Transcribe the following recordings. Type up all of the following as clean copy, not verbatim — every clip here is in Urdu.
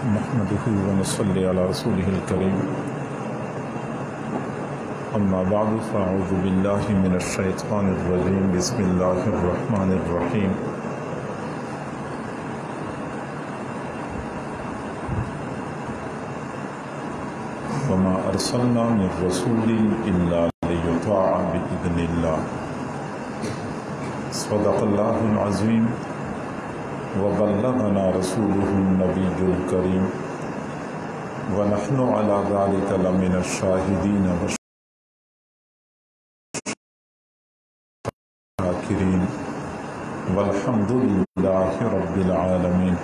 نحمده ونصلي على رسوله الكريم أما بعد فأعوذ بالله من الشيطان الرجيم بسم الله الرحمن الرحيم وما أرسلنا من رسول إلا ليطاع بإذن الله صدق الله العظيم وبلغنا رسوله النبي الكريم ونحن على ذلك لمن الشاهدين والشاكرين والحمد لله رب العالمين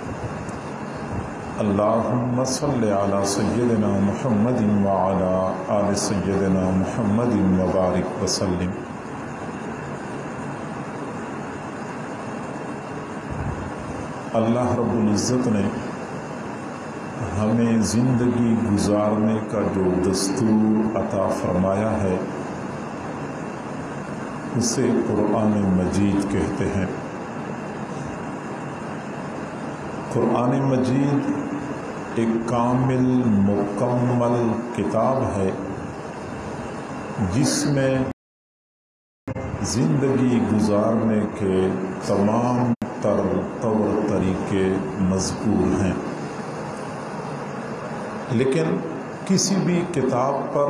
اللهم صل على سيدنا محمد وعلى آل سيدنا محمد وبارك وسلم۔ اللہ رب العزت نے ہمیں زندگی گزارنے کا جو دستور عطا فرمایا ہے اسے قرآن مجید کہتے ہیں۔ قرآن مجید ایک کامل مکمل کتاب ہے جس میں زندگی گزارنے کے تمام طور طریقے مذکور ہیں، لیکن کسی بھی کتاب پر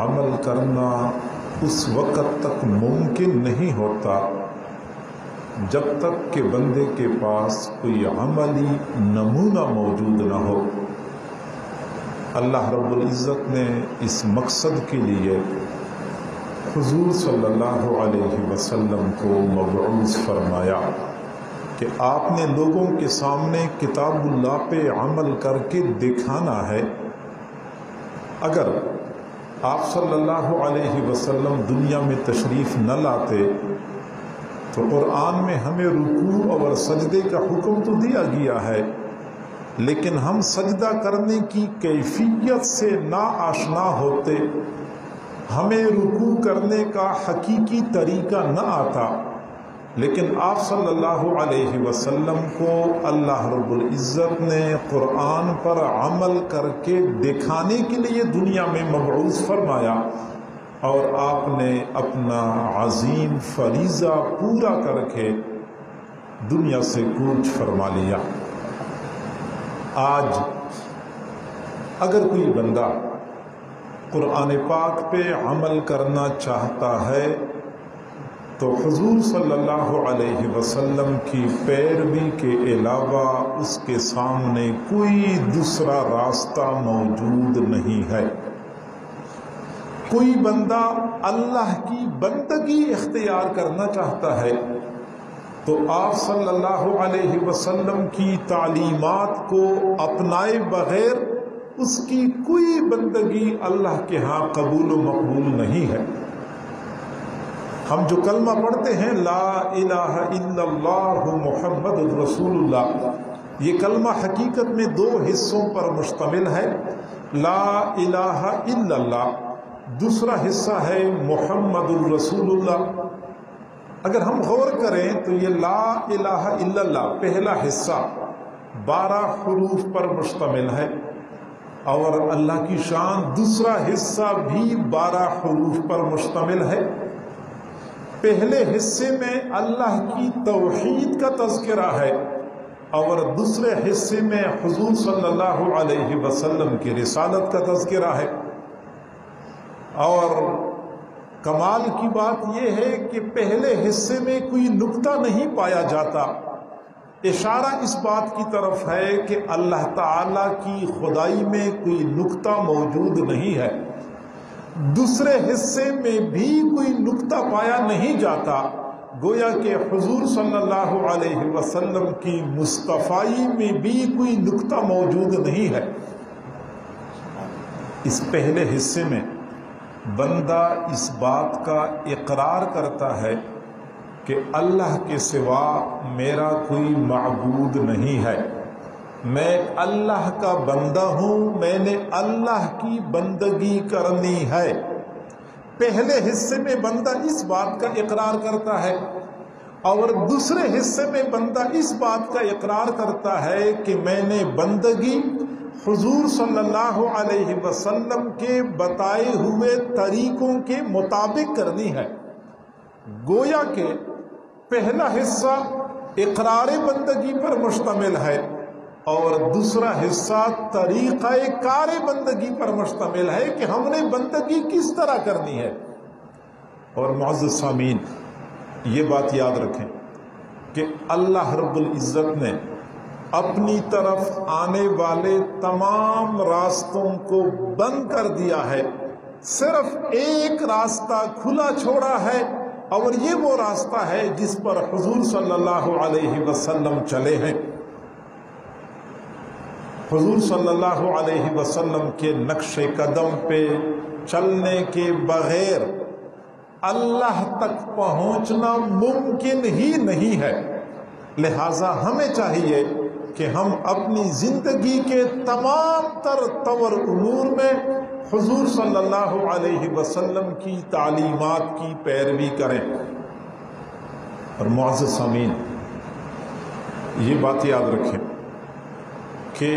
عمل کرنا اس وقت تک ممکن نہیں ہوتا جب تک کہ بندے کے پاس کوئی عملی نمونہ موجود نہ ہو۔ اللہ رب العزت نے اس مقصد کے لیے حضور صلی اللہ علیہ وسلم کو مبعوث فرمایا کہ آپ نے لوگوں کے سامنے کتاب اللہ پہ عمل کر کے دکھانا ہے۔ اگر آپ صلی اللہ علیہ وسلم دنیا میں تشریف نہ لاتے تو قرآن میں ہمیں رکوع اور سجدے کا حکم تو دیا گیا ہے، لیکن ہم سجدہ کرنے کی کیفیت سے نا آشنا ہوتے، ہمیں رکوع کرنے کا حقیقی طریقہ نہ آتا، لیکن آپ صلی اللہ علیہ وسلم کو اللہ رب العزت نے قرآن پر عمل کر کے دکھانے کے لیے دنیا میں مبعوث فرمایا، اور آپ نے اپنا عظیم فریضہ پورا کر کے دنیا سے کوچ فرما لیا۔ آج اگر کوئی بندہ قرآن پاک پہ عمل کرنا چاہتا ہے تو حضور صلی اللہ علیہ وسلم کی پیروی کے علاوہ اس کے سامنے کوئی دوسرا راستہ موجود نہیں ہے۔ کوئی بندہ اللہ کی بندگی اختیار کرنا چاہتا ہے تو آپ صلی اللہ علیہ وسلم کی تعلیمات کو اپنائے بغیر اس کی کوئی بندگی اللہ کے ہاں قبول و مقبول نہیں ہے۔ ہم جو کلمہ پڑھتے ہیں لا الہ الا اللہ محمد رسول اللہ، یہ کلمہ حقیقت میں دو حصوں پر مشتمل ہے، لا الہ الا اللہ، دوسرا حصہ ہے محمد الرسول اللہ۔ اگر ہم غور کریں تو یہ لا الہ الا اللہ پہلا حصہ 12 حروف پر مشتمل ہے، اور اللہ کی شان دوسرا حصہ بھی 12 حروف پر مشتمل ہے۔ پہلے حصے میں اللہ کی توحید کا تذکرہ ہے، اور دوسرے حصے میں حضور صلی اللہ علیہ وسلم کی رسالت کا تذکرہ ہے۔ اور کمال کی بات یہ ہے کہ پہلے حصے میں کوئی نکتہ نہیں پایا جاتا، اشارہ اس بات کی طرف ہے کہ اللہ تعالیٰ کی خدائی میں کوئی نکتہ موجود نہیں ہے۔ دوسرے حصے میں بھی کوئی نکتہ پایا نہیں جاتا، گویا کہ حضور صلی اللہ علیہ وسلم کی مصطفائی میں بھی کوئی نکتہ موجود نہیں ہے۔ اس پہلے حصے میں بندہ اس بات کا اقرار کرتا ہے کہ اللہ کے سوا میرا کوئی معبود نہیں ہے، میں اللہ کا بندہ ہوں، میں نے اللہ کی بندگی کرنی ہے۔ پہلے حصے میں بندہ اس بات کا اقرار کرتا ہے، اور دوسرے حصے میں بندہ اس بات کا اقرار کرتا ہے کہ میں نے بندگی حضور صلی اللہ علیہ وسلم کے بتائے ہوئے طریقوں کے مطابق کرنی ہے۔ گویا کہ پہلا حصہ اقرار بندگی پر مشتمل ہے اور دوسرا حصہ طریقہ کار بندگی پر مشتمل ہے کہ ہم نے بندگی کس طرح کرنی ہے۔ اور معزز سامعین، یہ بات یاد رکھیں کہ اللہ رب العزت نے اپنی طرف آنے والے تمام راستوں کو بند کر دیا ہے، صرف ایک راستہ کھلا چھوڑا ہے، اور یہ وہ راستہ ہے جس پر حضور صلی اللہ علیہ وسلم چلے ہیں۔ حضور صلی اللہ علیہ وسلم کے نقش قدم پہ چلنے کے بغیر اللہ تک پہنچنا ممکن ہی نہیں ہے۔ لہٰذا ہمیں چاہیے کہ ہم اپنی زندگی کے تمام تر طور امور میں حضور صلی اللہ علیہ وسلم کی تعلیمات کی پیروی کریں۔ اور معزز سامعین، یہ بات یاد رکھیں کہ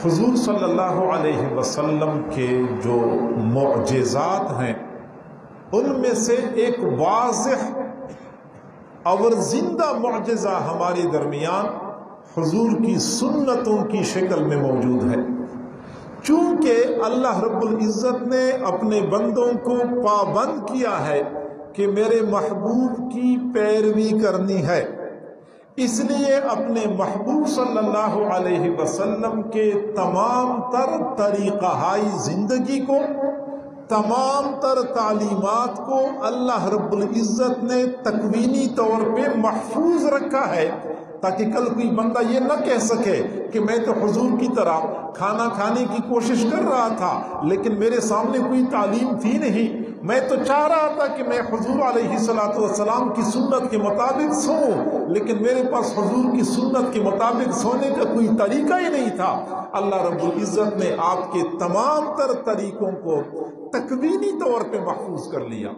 حضور صلی اللہ علیہ وسلم کے جو معجزات ہیں ان میں سے ایک واضح اور زندہ معجزہ ہمارے درمیان حضور کی سنتوں کی شکل میں موجود ہے۔ چونکہ اللہ رب العزت نے اپنے بندوں کو پابند کیا ہے کہ میرے محبوب کی پیروی کرنی ہے، اس لیے اپنے محبوب صلی اللہ علیہ وسلم کے تمام تر طریقہائے زندگی کو، تمام تر تعلیمات کو اللہ رب العزت نے تکوینی طور پہ محفوظ رکھا ہے، تاکہ کل کوئی بندہ یہ نہ کہہ سکے کہ میں تو حضور کی طرح کھانا کھانے کی کوشش کر رہا تھا لیکن میرے سامنے کوئی تعلیم تھی نہیں، میں تو چاہ رہا تھا کہ میں حضور علیہ السلام کی سنت کے مطابق سوؤں لیکن میرے پاس حضور کی سنت کے مطابق سونے کا کوئی طریقہ ہی نہیں تھا۔ اللہ رب العزت نے آپ کے تمام تر طریقوں کو تکوینی طور پہ محفوظ کر لیا،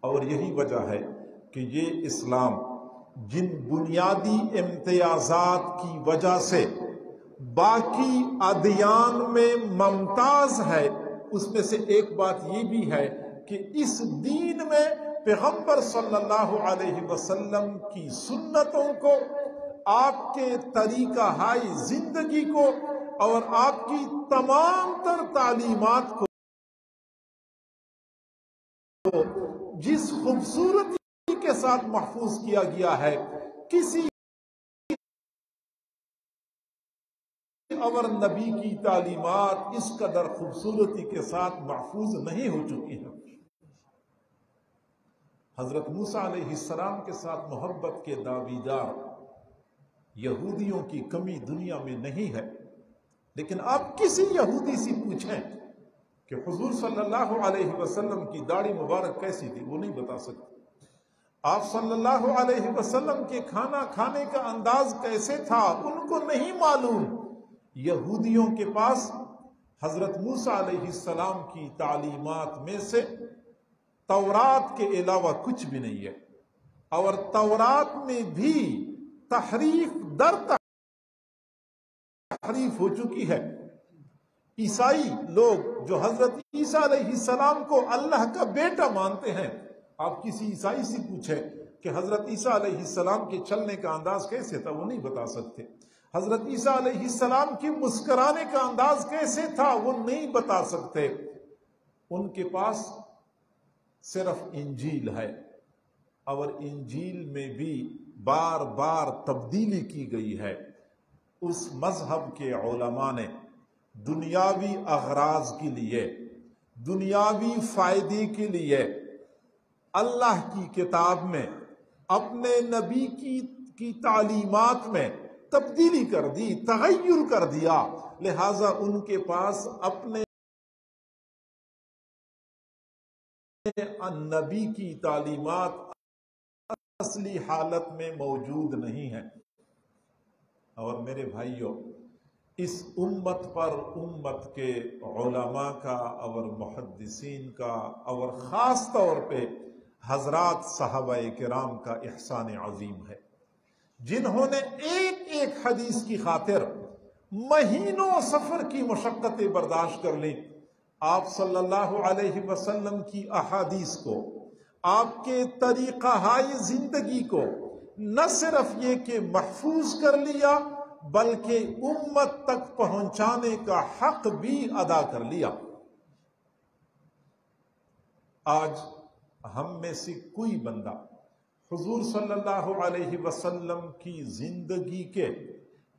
اور یہی وجہ ہے کہ یہ اسلام جن بنیادی امتیازات کی وجہ سے باقی ادیان میں ممتاز ہے، اس میں سے ایک بات یہ بھی ہے کہ اس دین میں پیغمبر صلی اللہ علیہ وسلم کی سنتوں کو، آپ کے طریقہ ہائے زندگی کو اور آپ کی تمام تر تعلیمات کو جس خوبصورتی کے ساتھ محفوظ کیا گیا ہے، کسی اور نبی کی تعلیمات اس قدر خوبصورتی کے ساتھ محفوظ نہیں ہو چکی ہیں۔ حضرت موسیٰ علیہ السلام کے ساتھ محبت کے دعویدار یہودیوں کی کمی دنیا میں نہیں ہے، لیکن آپ کسی یہودی سے پوچھیں کہ حضور صلی اللہ علیہ وسلم کی داڑھی مبارک کیسی تھی، وہ نہیں بتا سکتے۔ آپ صلی اللہ علیہ وسلم کے کھانا کھانے کا انداز کیسے تھا ان کو نہیں معلوم۔ یہودیوں کے پاس حضرت موسیٰ علیہ السلام کی تعلیمات میں سے تورات کے علاوہ کچھ بھی نہیں ہے، اور تورات میں بھی تحریف در تحریف ہو چکی ہے۔ عیسائی لوگ جو حضرت عیسیٰ علیہ السلام کو اللہ کا بیٹا مانتے ہیں، آپ کسی عیسائی سے پوچھیں کہ حضرت عیسیٰ علیہ السلام کے چلنے کا انداز کیسے تھا، وہ نہیں بتا سکتے۔ حضرت عیسیٰ علیہ السلام کی مسکرانے کا انداز کیسے تھا، وہ نہیں بتا سکتے۔ ان کے پاس صرف انجیل ہے، اور انجیل میں بھی بار بار تبدیلی کی گئی ہے۔ اس مذہب کے علماء نے دنیاوی اغراض کے لیے، دنیاوی فائدے کے لیے اللہ کی کتاب میں اپنے نبی کی تعلیمات میں تبدیلی کر دی، تغیر کر دیا، لہٰذا ان کے پاس اپنے نبی کی تعلیمات اصلی حالت میں موجود نہیں ہیں۔ اور میرے بھائیوں، اس امت پر امت کے علماء کا اور محدثین کا اور خاص طور پہ حضرات صحابہ کرام کا احسان عظیم ہے، جنہوں نے ایک ایک حدیث کی خاطر مہینوں سفر کی مشقتیں برداشت کر لیں، آپ صلی اللہ علیہ وسلم کی احادیث کو، آپ کے طریقہ ہائے زندگی کو نہ صرف یہ کہ محفوظ کر لیا بلکہ امت تک پہنچانے کا حق بھی ادا کر لیا۔ آج ہم میں سے کوئی بندہ حضور صلی اللہ علیہ وسلم کی زندگی کے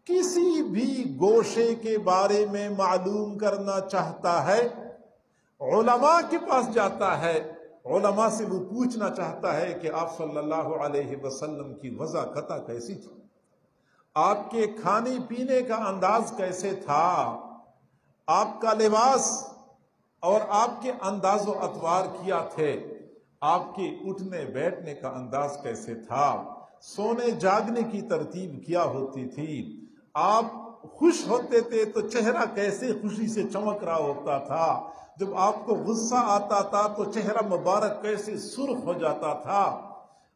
کسی بھی گوشے کے بارے میں معلوم کرنا چاہتا ہے، علماء کے پاس جاتا ہے، علماء سے وہ پوچھنا چاہتا ہے کہ آپ صلی اللہ علیہ وسلم کی وضع قطع کیسی تھی، آپ کے کھانے پینے کا انداز کیسے تھا، آپ کا لباس اور آپ کے انداز و اطوار کیا تھے، آپ کے اٹھنے بیٹھنے کا انداز کیسے تھا، سونے جاگنے کی ترتیب کیا ہوتی تھی، آپ خوش ہوتے تھے تو چہرہ کیسے خوشی سے چمک رہا ہوتا تھا، جب آپ کو غصہ آتا تھا تو چہرہ مبارک کیسے سرخ ہو جاتا تھا،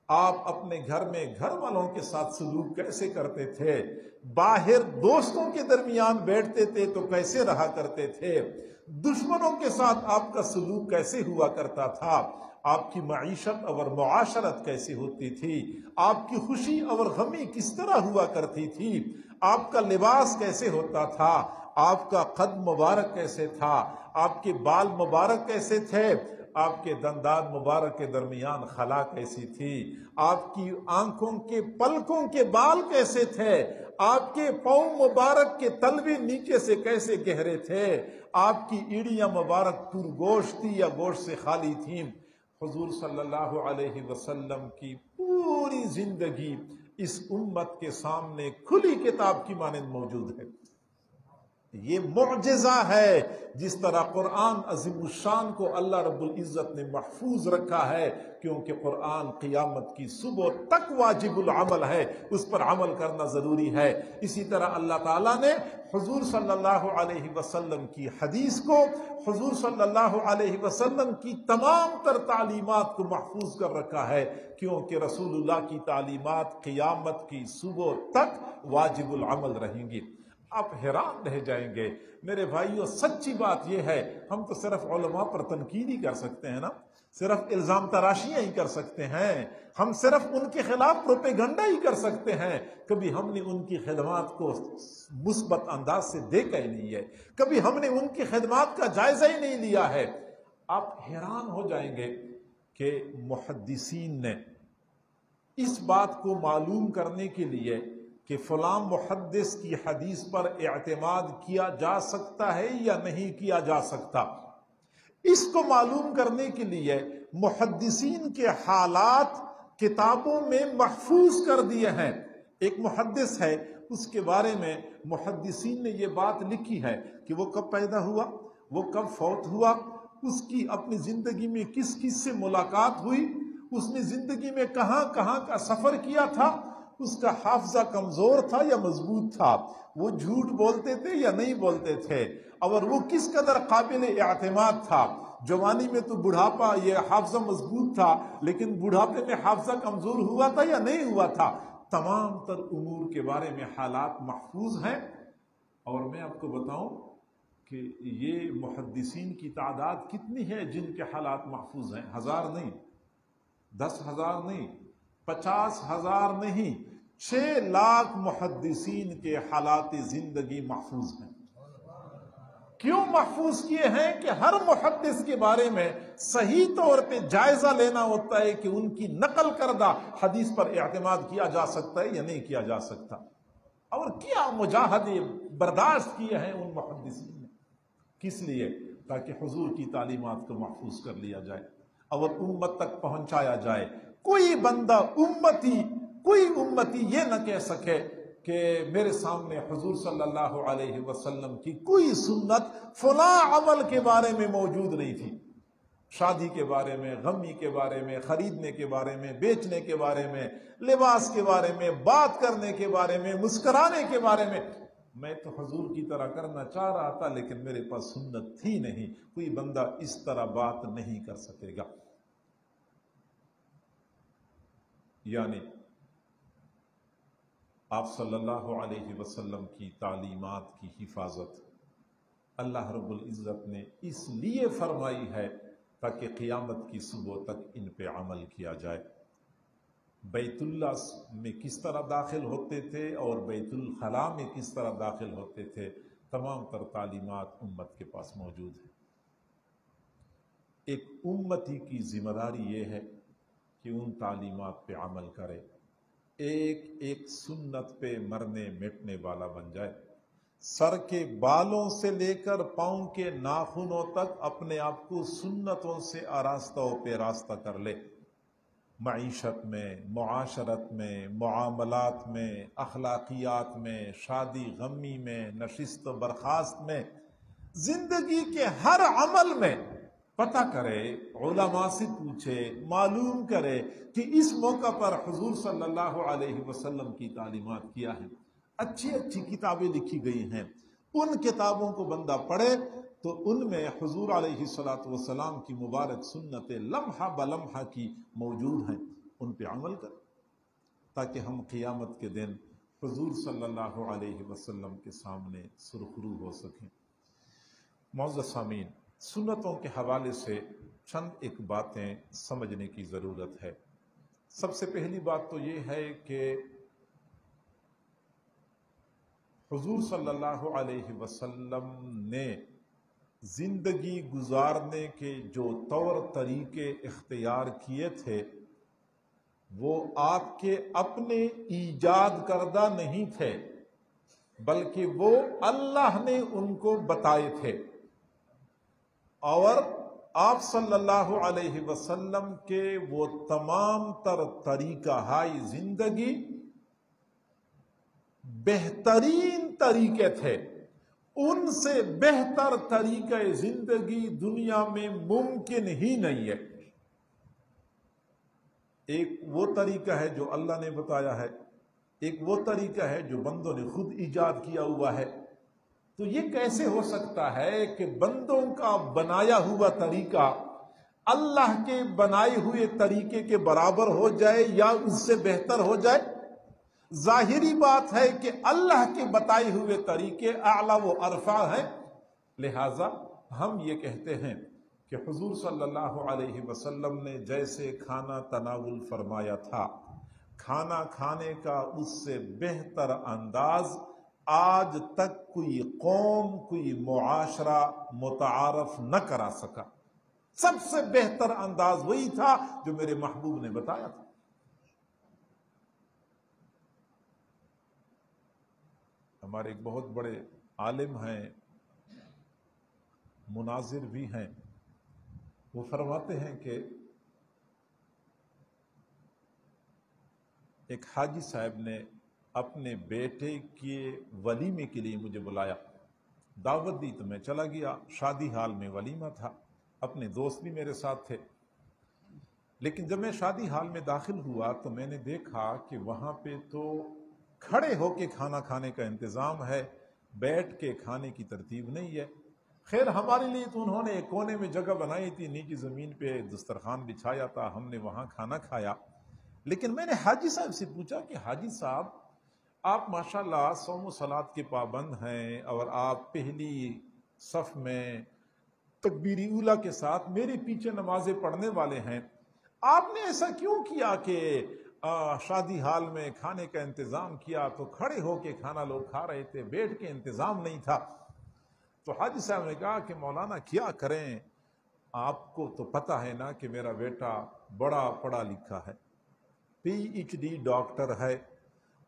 آپ اپنے گھر میں گھر والوں کے ساتھ سلوک کیسے کرتے تھے، باہر دوستوں کے درمیان بیٹھتے تھے تو کیسے رہا کرتے تھے، دشمنوں کے ساتھ آپ کا سلوک کیسے ہوا کرتا تھا، آپ کی معیشت اور معاشرت کیسی ہوتی تھی، آپ کی خوشی اور غمی کس طرح ہوا کرتی تھی، آپ کا لباس کیسے ہوتا تھا، آپ کا قد مبارک کیسے تھا، آپ کے بال مبارک کیسے تھے، آپ کے دندان مبارک کے درمیان خلا کیسی تھی، آپ کی آنکھوں کے پلکوں کے بال کیسے تھے، آپ کے پاؤں مبارک کے تلوے نیچے سے کیسے گہرے تھے، آپ کی ایڑیاں مبارک پر گوشت تھی یا گوشت سے خالی تھیں۔ حضور صلی اللہ علیہ وسلم کی پوری زندگی اس امت کے سامنے کھلی کتاب کی مانند موجود ہے۔ یہ معجزہ ہے، جس طرح قرآن عظیم الشان کو اللہ رب العزت نے محفوظ رکھا ہے، کیونکہ قرآن قیامت کی صبح تک واجب العمل ہے، اس پر عمل کرنا ضروری ہے۔ اسی طرح اللہ تعالیٰ نے حضور صلی اللہ علیہ وسلم کی حدیث کو، حضور صلی اللہ علیہ وسلم کی تمام تر تعلیمات کو محفوظ کر رکھا ہے، کیونکہ رسول اللہ کی تعلیمات قیامت کی صبح تک واجب العمل رہیں گی۔ آپ حیران رہ جائیں گے میرے بھائیو، سچی بات یہ ہے، ہم تو صرف علماء پر تنقید ہی کر سکتے ہیں نا، صرف الزام تراشیاں ہی کر سکتے ہیں، ہم صرف ان کے خلاف پروپیگنڈا ہی کر سکتے ہیں، کبھی ہم نے ان کی خدمات کو مثبت انداز سے دیکھا ہی نہیں ہے، کبھی ہم نے ان کی خدمات کا جائزہ ہی نہیں لیا ہے۔ آپ حیران ہو جائیں گے کہ محدثین نے اس بات کو معلوم کرنے کے لیے کہ فلاں محدث کی حدیث پر اعتماد کیا جا سکتا ہے یا نہیں کیا جا سکتا، اس کو معلوم کرنے کے لیے محدثین کے حالات کتابوں میں محفوظ کر دیے ہیں۔ ایک محدث ہے، اس کے بارے میں محدثین نے یہ بات لکھی ہے کہ وہ کب پیدا ہوا، وہ کب فوت ہوا، اس کی اپنی زندگی میں کس کس سے ملاقات ہوئی، اس نے زندگی میں کہاں کہاں کا سفر کیا تھا، اس کا حافظہ کمزور تھا یا مضبوط تھا، وہ جھوٹ بولتے تھے یا نہیں بولتے تھے، اور وہ کس قدر قابل اعتماد تھا۔ جوانی میں تو بڑھاپا یہ حافظہ مضبوط تھا، لیکن بڑھاپے میں حافظہ کمزور ہوا تھا یا نہیں ہوا تھا۔ تمام تر امور کے بارے میں حالات محفوظ ہیں، اور میں آپ کو بتاؤں کہ یہ محدثین کی تعداد کتنی ہے جن کے حالات محفوظ ہیں؟ 1000 نہیں، 10,000 نہیں، 50,000 نہیں، 6 لاکھ محدثین کے حالات زندگی محفوظ ہیں۔ کیوں محفوظ کیے ہیں؟ کہ ہر محدث کے بارے میں صحیح طور پہ جائزہ لینا ہوتا ہے کہ ان کی نقل کردہ حدیث پر اعتماد کیا جا سکتا ہے یا نہیں کیا جا سکتا، اور کیا مجاہدے برداشت کیے ہیں ان محدثین نے، کس لیے؟ تاکہ حضور کی تعلیمات کو محفوظ کر لیا جائے اور امت تک پہنچایا جائے۔ کوئی بندہ کوئی امتی یہ نہ کہہ سکے کہ میرے سامنے حضور صلی اللہ علیہ وسلم کی کوئی سنت فلاں عمل کے بارے میں موجود نہیں تھی، شادی کے بارے میں، غمی کے بارے میں، خریدنے کے بارے میں، بیچنے کے بارے میں، لباس کے بارے میں، بات کرنے کے بارے میں، مسکرانے کے بارے میں۔ میں تو حضور کی طرح کرنا چاہ رہا تھا لیکن میرے پاس سنت تھی نہیں۔ کوئی بندہ اس طرح بات نہیں کر سکے گا۔ یعنی آپ صلی اللہ علیہ وسلم کی تعلیمات کی حفاظت اللہ رب العزت نے اس لیے فرمائی ہے تاکہ قیامت کی صبح تک ان پہ عمل کیا جائے۔ بیت اللہ میں کس طرح داخل ہوتے تھے اور بیت الخلاء میں کس طرح داخل ہوتے تھے، تمام تر تعلیمات امت کے پاس موجود ہیں۔ ایک امتی کی ذمہ داری یہ ہے کہ ان تعلیمات پہ عمل کرے، ایک ایک سنت پہ مرنے مٹنے والا بن جائے، سر کے بالوں سے لے کر پاؤں کے ناخنوں تک اپنے آپ کو سنتوں سے آراستہ و پیراستہ کر لے۔ معیشت میں، معاشرت میں، معاملات میں، اخلاقیات میں، شادی غمی میں، نشست و برخاست میں، زندگی کے ہر عمل میں پتہ کرے، علماء سے پوچھے، معلوم کرے کہ اس موقع پر حضور صلی اللہ علیہ وسلم کی تعلیمات کیا ہے۔ اچھی اچھی کتابیں لکھی گئی ہیں، ان کتابوں کو بندہ پڑھے تو ان میں حضور علیہ السلام کی مبارک سنتیں لمحہ بلمحہ کی موجود ہیں، ان پہ عمل کریں تاکہ ہم قیامت کے دن حضور صلی اللہ علیہ وسلم کے سامنے سرخرو ہو سکیں۔ معزز سامعین، سنتوں کے حوالے سے چند ایک باتیں سمجھنے کی ضرورت ہے۔ سب سے پہلی بات تو یہ ہے کہ حضور صلی اللہ علیہ وسلم نے زندگی گزارنے کے جو طور طریقے اختیار کیے تھے وہ آپ کے اپنے ایجاد کردہ نہیں تھے، بلکہ وہ اللہ نے ان کو بتائے تھے، اور آپ صلی اللہ علیہ وسلم کے وہ تمام تر طریقہ ہائی زندگی بہترین طریقے تھے۔ ان سے بہتر طریقہ زندگی دنیا میں ممکن ہی نہیں ہے۔ ایک وہ طریقہ ہے جو اللہ نے بتایا ہے، ایک وہ طریقہ ہے جو بندوں نے خود ایجاد کیا ہوا ہے۔ تو یہ کیسے ہو سکتا ہے کہ بندوں کا بنایا ہوا طریقہ اللہ کے بنائے ہوئے طریقے کے برابر ہو جائے یا اس سے بہتر ہو جائے؟ ظاہری بات ہے کہ اللہ کے بتائے ہوئے طریقے اعلیٰ و ارفع ہیں، لہٰذا ہم یہ کہتے ہیں کہ حضور صلی اللہ علیہ وسلم نے جیسے کھانا تناول فرمایا تھا، کھانا کھانے کا اس سے بہتر انداز آج تک کوئی قوم، کوئی معاشرہ متعارف نہ کرا سکا۔ سب سے بہتر انداز وہی تھا جو میرے محبوب نے بتایا تھا۔ ہمارے ایک بہت بڑے عالم ہیں، مناظر بھی ہیں، وہ فرماتے ہیں کہ ایک حاجی صاحب نے اپنے بیٹے کے ولیمے کے لیے مجھے بلایا، دعوت دی تو میں چلا گیا۔ شادی حال میں ولیمہ تھا، اپنے دوست بھی میرے ساتھ تھے، لیکن جب میں شادی حال میں داخل ہوا تو میں نے دیکھا کہ وہاں پہ تو کھڑے ہو کے کھانا کھانے کا انتظام ہے، بیٹھ کے کھانے کی ترتیب نہیں ہے۔ خیر ہمارے لیے تو انہوں نے ایک کونے میں جگہ بنائی تھی، نیچے زمین پہ دسترخوان بچھایا تھا، ہم نے وہاں کھانا کھایا۔ لیکن میں نے حاجی صاحب سے پوچھا کہ حاجی صاحب آپ ماشاءاللہ صوم و صلات کے پابند ہیں اور آپ پہلی صف میں تکبیر اولیٰ کے ساتھ میرے پیچھے نمازیں پڑھنے والے ہیں، آپ نے ایسا کیوں کیا کہ شادی حال میں کھانے کا انتظام کیا تو کھڑے ہو کے کھانا لوگ کھا رہے تھے، بیٹھ کے انتظام نہیں تھا؟ تو حاجی صاحب نے کہا کہ مولانا کیا کریں، آپ کو تو پتہ ہے نا کہ میرا بیٹا بڑا پڑھا لکھا ہے، PhD ڈاکٹر ہے،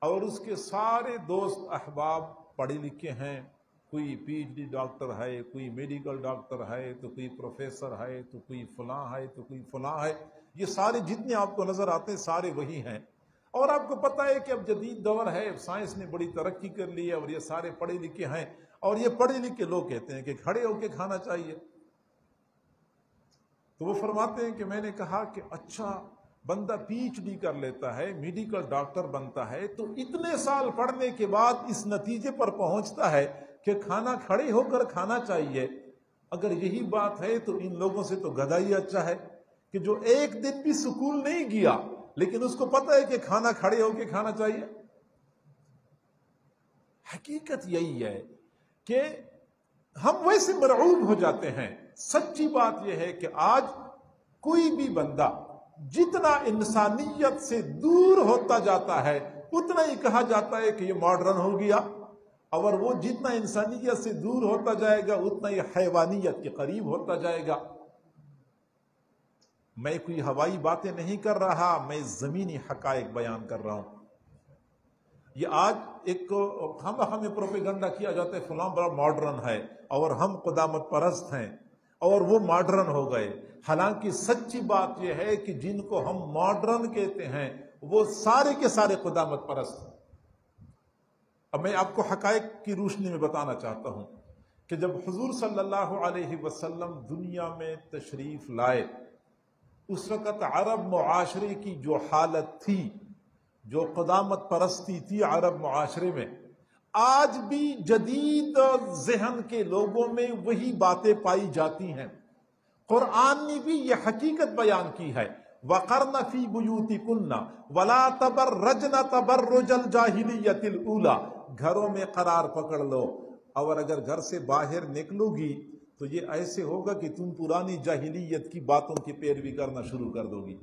اور اس کے سارے دوست احباب پڑھے لکھے ہیں، کوئی PhD ڈاکٹر ہے، کوئی میڈیکل ڈاکٹر ہے، تو کوئی پروفیسر ہے، تو کوئی فلاں ہے، تو کوئی فلاں ہے، یہ سارے جتنے آپ کو نظر آتے ہیں سارے وہی ہیں۔ اور آپ کو پتہ ہے کہ اب جدید دور ہے، سائنس نے بڑی ترقی کر لی ہے اور یہ سارے پڑھے لکھے ہیں، اور یہ پڑھے لکھے لوگ کہتے ہیں کہ کھڑے ہو کے کھانا چاہیے۔ تو وہ فرماتے ہیں کہ میں نے کہا کہ اچھا بندہ PhD کر لیتا ہے، میڈیکل ڈاکٹر بنتا ہے، تو اتنے سال پڑھنے کے بعد اس نتیجے پر پہنچتا ہے کہ کھانا کھڑے ہو کر کھانا چاہیے۔ اگر یہی بات ہے تو ان لوگوں سے تو گدھا ہی اچھا ہے کہ جو ایک دن بھی سکول نہیں گیا لیکن اس کو پتہ ہے کہ کھانا کھڑے ہو کے کھانا چاہیے۔ حقیقت یہی ہے کہ ہم ویسے مرعوب ہو جاتے ہیں. سچی بات یہ ہے کہ آج کوئی بھی بندہ جتنا انسانیت سے دور ہوتا جاتا ہے اتنا ہی کہا جاتا ہے کہ یہ ماڈرن ہو گیا، اور وہ جتنا انسانیت سے دور ہوتا جائے گا اتنا ہی حیوانیت کے قریب ہوتا جائے گا. میں کوئی ہوائی باتیں نہیں کر رہا، میں زمینی حقائق بیان کر رہا ہوں. یہ آج ایک ہمیں پروپیگنڈا کیا جاتا ہے فلاں بڑا ماڈرن ہے اور ہم قدامت پرست ہیں اور وہ ماڈرن ہو گئے. حالانکہ سچی بات یہ ہے کہ جن کو ہم ماڈرن کہتے ہیں وہ سارے کے سارے قدامت پرست ہیں. اب میں آپ کو حقائق کی روشنی میں بتانا چاہتا ہوں کہ جب حضور صلی اللہ علیہ وسلم دنیا میں تشریف لائے اس وقت عرب معاشرے کی جو حالت تھی، جو قدامت پرستی تھی عرب معاشرے میں، آج بھی جدید ذہن کے لوگوں میں وہی باتیں پائی جاتی ہیں. قرآن نے بھی یہ حقیقت بیان کی ہے، وَقَرْنَ فِي بُيُوتِكُنَّ وَلَا تَبَرَّجْنَ تَبَرُّجَ الْجَاهِلِيَّةِ الْأُولَى. گھروں میں قرار پکڑ لو، اور اگر گھر سے باہر نکلو گی تو یہ ایسے ہوگا کہ تم پرانی جاہلیت کی باتوں کی پیروی کرنا شروع کر دو گی.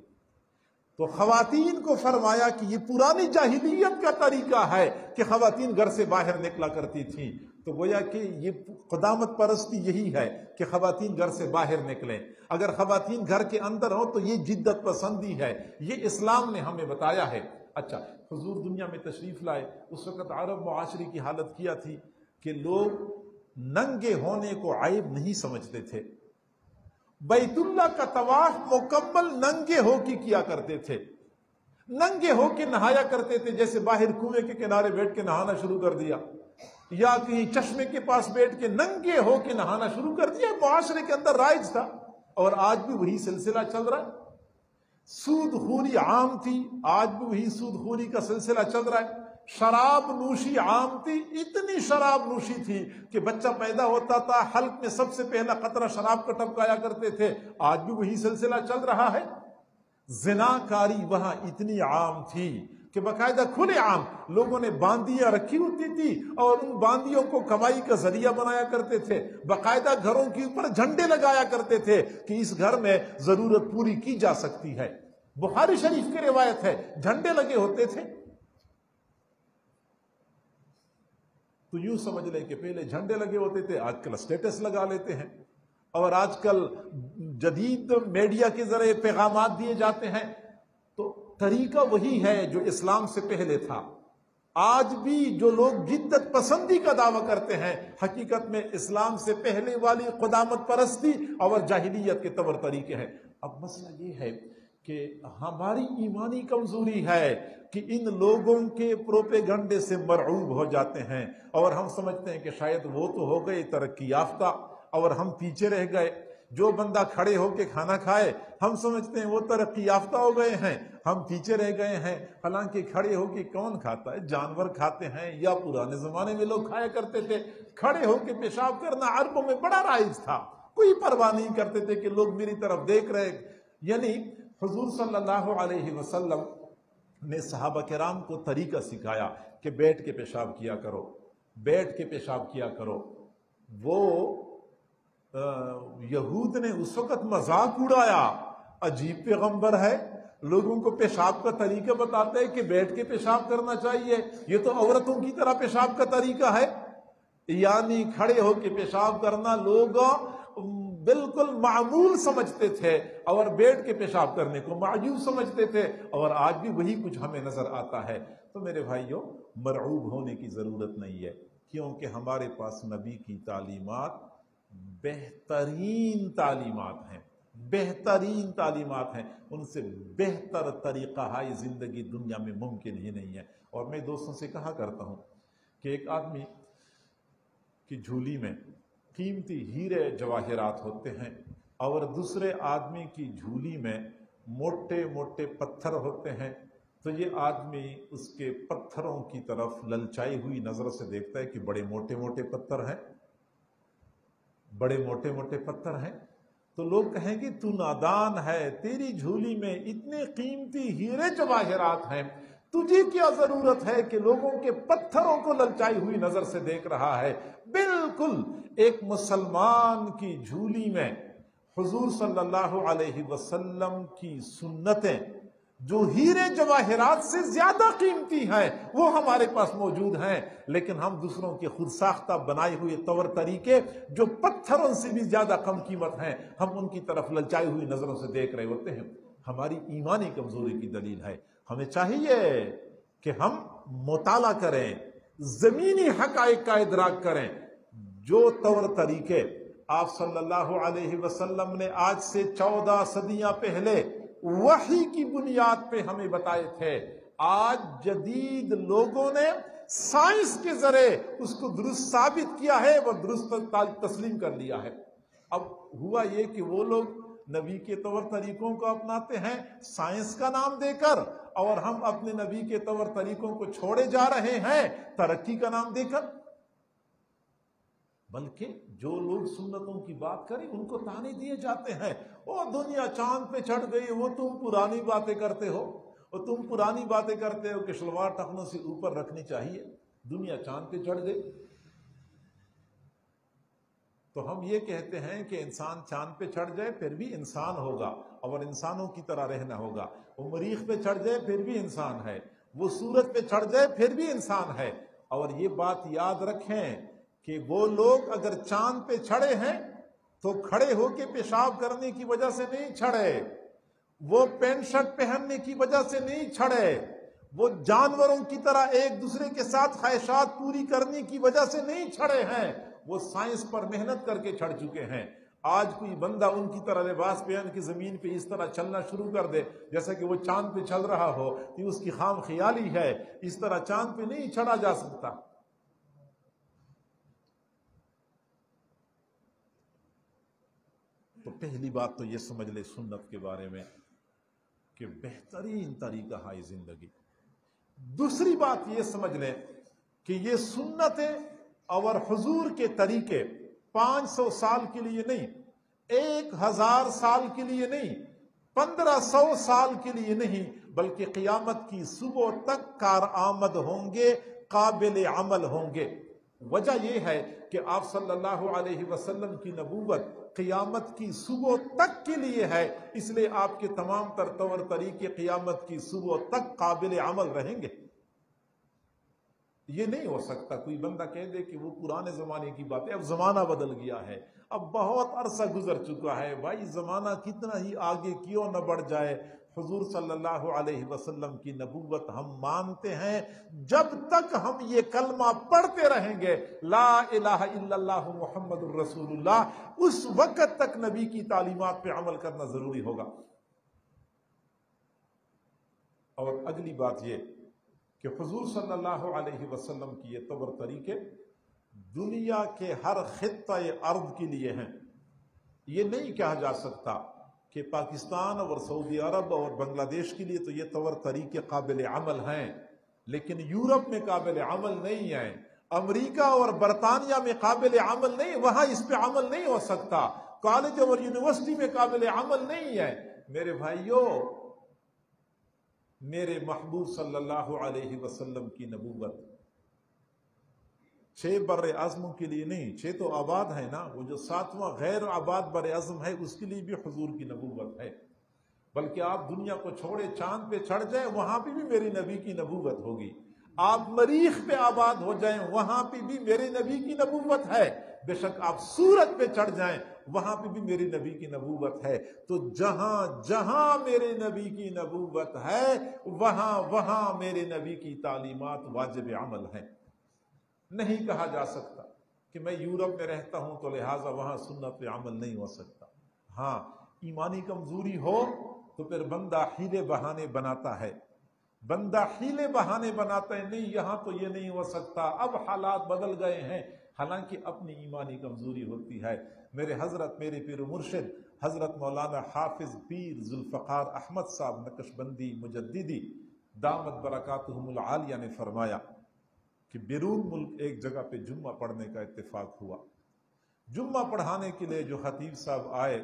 تو خواتین کو فرمایا کہ یہ پرانی جاہلیت کا طریقہ ہے کہ خواتین گھر سے باہر نکلا کرتی تھیں. تو گویا کہ یہ قدامت پرستی یہی ہے کہ خواتین گھر سے باہر نکلیں. اگر خواتین گھر کے اندر ہوں تو یہ جدت پسندی ہے، یہ اسلام نے ہمیں بتایا ہے. اچھا، حضور دنیا میں تشریف لائے اس وقت عرب معاشرے کی حالت کیا تھی کہ لوگ ننگے ہونے کو عیب نہیں سمجھتے تھے. بیت اللہ کا طواف مکمل ننگے ہو کے کیا کرتے تھے، ننگے ہو کے نہایا کرتے تھے. جیسے باہر کنویں کے کنارے بیٹھ کے نہانا شروع کر دیا یا کہیں چشمے کے پاس بیٹھ کے ننگے ہو کے نہانا شروع کر دیا. معاشرے کے اندر رائج تھا اور آج بھی وہی سلسلہ چل رہا ہے. سود خوری عام تھی، آج بھی وہی سود خوری کا سلسلہ چل رہا ہے. شراب نوشی عام تھی، اتنی شراب نوشی تھی کہ بچہ پیدا ہوتا تھا حلق میں سب سے پہلا قطرہ شراب کا ٹپکایا کرتے تھے. آج بھی وہی سلسلہ چل رہا ہے. زناکاری وہاں اتنی عام تھی کہ باقاعدہ کھلے عام لوگوں نے باندیاں رکھی ہوتی تھی اور ان باندیوں کو کمائی کا ذریعہ بنایا کرتے تھے. باقاعدہ گھروں کے اوپر جھنڈے لگایا کرتے تھے کہ اس گھر میں ضرورت پوری کی جا سکتی ہے. بخاری شریف کی روایت ہے، جھنڈے لگے ہوتے تھے. تو یوں سمجھ لیں کہ پہلے جھنڈے لگے ہوتے تھے، آج کل اسٹیٹس لگا لیتے ہیں، اور آج کل جدید میڈیا کے ذریعے پیغامات دیے جاتے ہیں. تو طریقہ وہی ہے جو اسلام سے پہلے تھا. آج بھی جو لوگ جدت پسندی کا دعویٰ کرتے ہیں حقیقت میں اسلام سے پہلے والی قدامت پرستی اور جاہلیت کے طور طریقے ہیں. اب مسئلہ یہ ہے کہ ہماری ایمانی کمزوری ہے کہ ان لوگوں کے پروپیگنڈے سے مرعوب ہو جاتے ہیں اور ہم سمجھتے ہیں کہ شاید وہ تو ہو گئے ترقی یافتہ اور ہم پیچھے رہ گئے. جو بندہ کھڑے ہو کے کھانا کھائے ہم سمجھتے ہیں وہ ترقی یافتہ ہو گئے ہیں، ہم پیچھے رہ گئے ہیں. حالانکہ کھڑے ہو کے کون کھاتا ہے؟ جانور کھاتے ہیں، یا پرانے زمانے میں لوگ کھایا کرتے تھے. کھڑے ہو کے پیشاب کرنا عربوں میں بڑا رائج تھا، کوئی پرواہ نہیں کرتے تھے کہ لوگ میری طرف دیکھ رہے. یعنی حضور صلی اللہ علیہ وسلم نے صحابہ کرام کو طریقہ سکھایا کہ بیٹھ کے پیشاب کیا کرو، بیٹھ کے پیشاب کیا کرو. وہ یہود نے اس وقت مذاق اڑایا، عجیب پیغمبر ہے، لوگوں کو پیشاب کا طریقہ بتاتے ہیں کہ بیٹھ کے پیشاب کرنا چاہیے، یہ تو عورتوں کی طرح پیشاب کا طریقہ ہے. یعنی کھڑے ہو کے پیشاب کرنا لوگ بالکل معمول سمجھتے تھے اور بیٹھ کے پیشاب کرنے کو معجوب سمجھتے تھے، اور آج بھی وہی کچھ ہمیں نظر آتا ہے. تو میرے بھائیوں، مرعوب ہونے کی ضرورت نہیں ہے، کیونکہ ہمارے پاس نبی کی تعلیمات بہترین تعلیمات ہیں، بہترین تعلیمات ہیں. ان سے بہتر طریقہ ہے زندگی دنیا میں ممکن ہی نہیں ہے. اور میں دوستوں سے کہا کرتا ہوں کہ ایک آدمی کی جھولی میں قیمتی ہیرے جواہرات ہوتے ہیں اور دوسرے آدمی کی جھولی میں موٹے موٹے پتھر ہوتے ہیں. تو یہ آدمی اس کے پتھروں کی طرف للچائی ہوئی نظر سے دیکھتا ہے کہ بڑے موٹے موٹے پتھر ہیں، بڑے موٹے موٹے پتھر ہیں. تو لوگ کہیں گے تو نادان ہے، تیری جھولی میں اتنے قیمتی ہیرے جواہرات ہیں، تجھے کیا ضرورت ہے کہ لوگوں کے پتھروں کو للچائی ہوئی نظر سے دیکھ رہا ہے؟ بالکل ایک مسلمان کی جھولی میں حضور صلی اللہ علیہ وسلم کی سنتیں جو ہیرے جواہرات سے زیادہ قیمتی ہیں وہ ہمارے پاس موجود ہیں، لیکن ہم دوسروں کے خود ساختہ بنائے ہوئے طور طریقے جو پتھروں سے بھی زیادہ کم قیمت ہیں ہم ان کی طرف للچائی ہوئی نظروں سے دیکھ رہے ہوتے ہیں۔ ہماری ایمانی کمزوری کی دلیل ہے۔ ہمیں چاہیے کہ ہم مطالعہ کریں، زمینی حقائق کا ادراک کریں۔ جو طور طریقے آپ صلی اللہ علیہ وسلم نے آج سے 14 صدیاں پہلے وحی کی بنیاد پہ ہمیں بتائے تھے، آج جدید لوگوں نے سائنس کے ذریعے اس کو درست ثابت کیا ہے، وہ درست تسلیم کر لیا ہے۔ اب ہوا یہ کہ وہ لوگ نبی کے طور طریقوں کو اپناتے ہیں سائنس کا نام دے کر، اور ہم اپنے نبی کے طور طریقوں کو چھوڑے جا رہے ہیں ترقی کا نام دے کر۔ بلکہ جو لوگ سنتوں کی بات کریں ان کو تانے دیے جاتے ہیں، وہ دنیا چاند پہ چڑھ گئی، وہ تم پرانی باتیں کرتے ہو، اور تم پرانی باتیں کرتے ہو کہ شلوار ٹخنوں سے اوپر رکھنی چاہیے، دنیا چاند پہ چڑھ گئی۔ تو ہم یہ کہتے ہیں کہ انسان چاند پہ چڑھ جائے پھر بھی انسان ہوگا، اور انسانوں کی طرح رہنا ہوگا۔ وہ مریخ پہ چڑھ جائے پھر بھی انسان ہے، وہ سورج پہ چڑھ جائے پھر بھی انسان ہے۔ اور یہ بات یاد رکھیں کہ وہ لوگ اگر چاند پہ چڑھے ہیں تو کھڑے ہو کے پیشاب کرنے کی وجہ سے نہیں چڑھے، وہ پینٹ شرٹ پہننے کی وجہ سے نہیں چڑھے، وہ جانوروں کی طرح ایک دوسرے کے ساتھ خواہشات پوری کرنے کی وجہ سے نہیں چڑھے ہیں، وہ سائنس پر محنت کر کے چڑھ چکے ہیں۔ آج کوئی بندہ ان کی طرح لباس پہن کے زمین پہ اس طرح چلنا شروع کر دے جیسا کہ وہ چاند پہ چل رہا ہو، یہ اس کی خام خیالی ہے، اس طرح چاند پہ نہیں چڑھا جا سکتا۔ تو پہلی بات تو یہ سمجھ لے سنت کے بارے میں کہ بہترین طریقہ ہے زندگی۔ دوسری بات یہ سمجھ لیں کہ یہ سنتیں اور حضور کے طریقے 500 سال کے لیے نہیں، 1000 سال کے لیے نہیں، 1500 سال کے لیے نہیں، بلکہ قیامت کی صبح تک کارآمد ہوں گے، قابل عمل ہوں گے۔ وجہ یہ ہے کہ آپ صلی اللہ علیہ وسلم کی نبوت قیامت کی صبح تک کے لیے ہے، اس لیے آپ کے تمام تر طور طریقے قیامت کی صبح تک قابل عمل رہیں گے۔ یہ نہیں ہو سکتا کوئی بندہ کہہ دے کہ وہ پرانے زمانے کی بات ہے، اب زمانہ بدل گیا ہے، اب بہت عرصہ گزر چکا ہے۔ بھائی زمانہ کتنا ہی آگے کیوں نہ بڑھ جائے، حضور صلی اللہ علیہ وسلم کی نبوت ہم مانتے ہیں جب تک ہم یہ کلمہ پڑھتے رہیں گے لا الہ الا اللہ محمد الرسول اللہ، اس وقت تک نبی کی تعلیمات پہ عمل کرنا ضروری ہوگا۔ اور اگلی بات یہ کہ حضور صلی اللہ علیہ وسلم کی یہ طور طریقے دنیا کے ہر خطہ ارض کے لیے ہیں۔ یہ نہیں کہا جا سکتا کہ پاکستان اور سعودی عرب اور بنگلہ دیش کے لیے تو یہ طور طریقے قابل عمل ہیں، لیکن یورپ میں قابل عمل نہیں ہیں، امریکہ اور برطانیہ میں قابل عمل نہیں، وہاں اس پہ عمل نہیں ہو سکتا، کالج اور یونیورسٹی میں قابل عمل نہیں ہے۔ میرے بھائیوں، میرے محبوب صلی اللہ علیہ وسلم کی نبوت 6 بر اعظموں کے لیے نہیں، 6 تو آباد ہے نا، وہ جو 7واں غیر آباد بر اعظم ہے اس کے لیے بھی حضور کی نبوت ہے۔ بلکہ آپ دنیا کو چھوڑے چاند پہ چڑھ جائیں وہاں پہ بھی میری نبی کی نبوت ہوگی، آپ مریخ پہ آباد ہو جائیں وہاں پہ بھی میرے نبی کی نبوت ہے، بے شک آپ سورج پہ چڑھ جائیں وہاں پہ بھی میری نبی کی نبوت ہے۔ تو جہاں جہاں میرے نبی کی نبوت ہے وہاں وہاں میرے نبی کی تعلیمات واجب عمل ہیں۔ نہیں کہا جا سکتا کہ میں یورپ میں رہتا ہوں تو لہٰذا وہاں سنت پہ عمل نہیں ہو سکتا۔ ہاں، ایمانی کمزوری ہو تو پھر بندہ حیلے بہانے بناتا ہے، بندہ حیلے بہانے بناتا ہے، نہیں یہاں تو یہ نہیں ہو سکتا، اب حالات بدل گئے ہیں، حالانکہ اپنی ایمانی کمزوری ہوتی ہے۔ میرے حضرت، میرے پیر و مرشد حضرت مولانا حافظ پیر ذوالفقار احمد صاحب نقشبندی مجددی دامت برکاتہم العالیہ نے فرمایا کہ بیرون ملک ایک جگہ پہ جمعہ پڑھنے کا اتفاق ہوا۔ جمعہ پڑھانے کے لیے جو خطیب صاحب آئے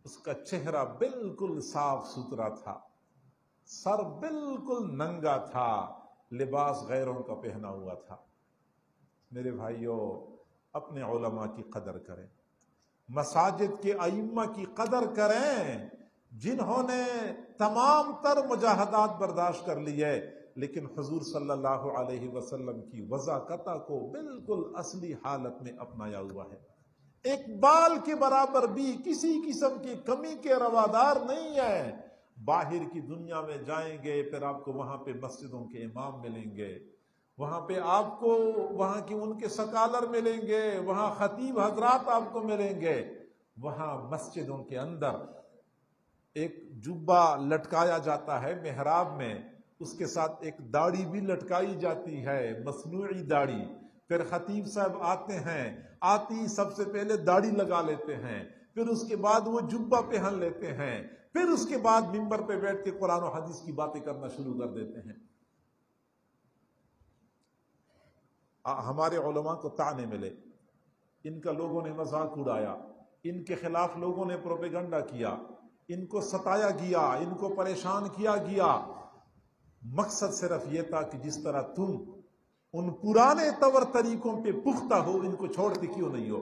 اس کا چہرہ بالکل صاف ستھرا تھا، سر بالکل ننگا تھا، لباس غیروں کا پہنا ہوا تھا۔ میرے بھائیوں، اپنے علماء کی قدر کریں، مساجد کے ائمہ کی قدر کریں، جنہوں نے تمام تر مجاہدات برداشت کر لی ہے، لیکن حضور صلی اللہ علیہ وسلم کی وضاقتہ کو بالکل اصلی حالت میں اپنایا ہوا ہے۔ ایک بال کے برابر بھی کسی قسم کی کمی کے روادار نہیں ہے۔ باہر کی دنیا میں جائیں گے، پھر آپ کو وہاں پہ مسجدوں کے امام ملیں گے، وہاں پہ آپ کو وہاں کی ان کے سکالر ملیں گے، وہاں خطیب حضرات آپ کو ملیں گے۔ وہاں مسجدوں کے اندر ایک جبہ لٹکایا جاتا ہے محراب میں، اس کے ساتھ ایک داڑھی بھی لٹکائی جاتی ہے، مصنوعی داڑھی۔ پھر خطیب صاحب آتے ہیں، آتی سب سے پہلے داڑھی لگا لیتے ہیں، پھر اس کے بعد وہ جبہ پہن لیتے ہیں، پھر اس کے بعد منبر پہ بیٹھ کے قرآن و حدیث کی باتیں کرنا شروع کر دیتے ہیں۔ ہمارے علماء کو طعنے ملے، ان کا لوگوں نے مذاق اڑایا، ان کے خلاف لوگوں نے پروپیگنڈا کیا، ان کو ستایا گیا، ان کو پریشان کیا گیا۔ مقصد صرف یہ تھا کہ جس طرح تم ان پرانے طور طریقوں پہ پختہ ہو، ان کو چھوڑتے کیوں نہیں ہو؟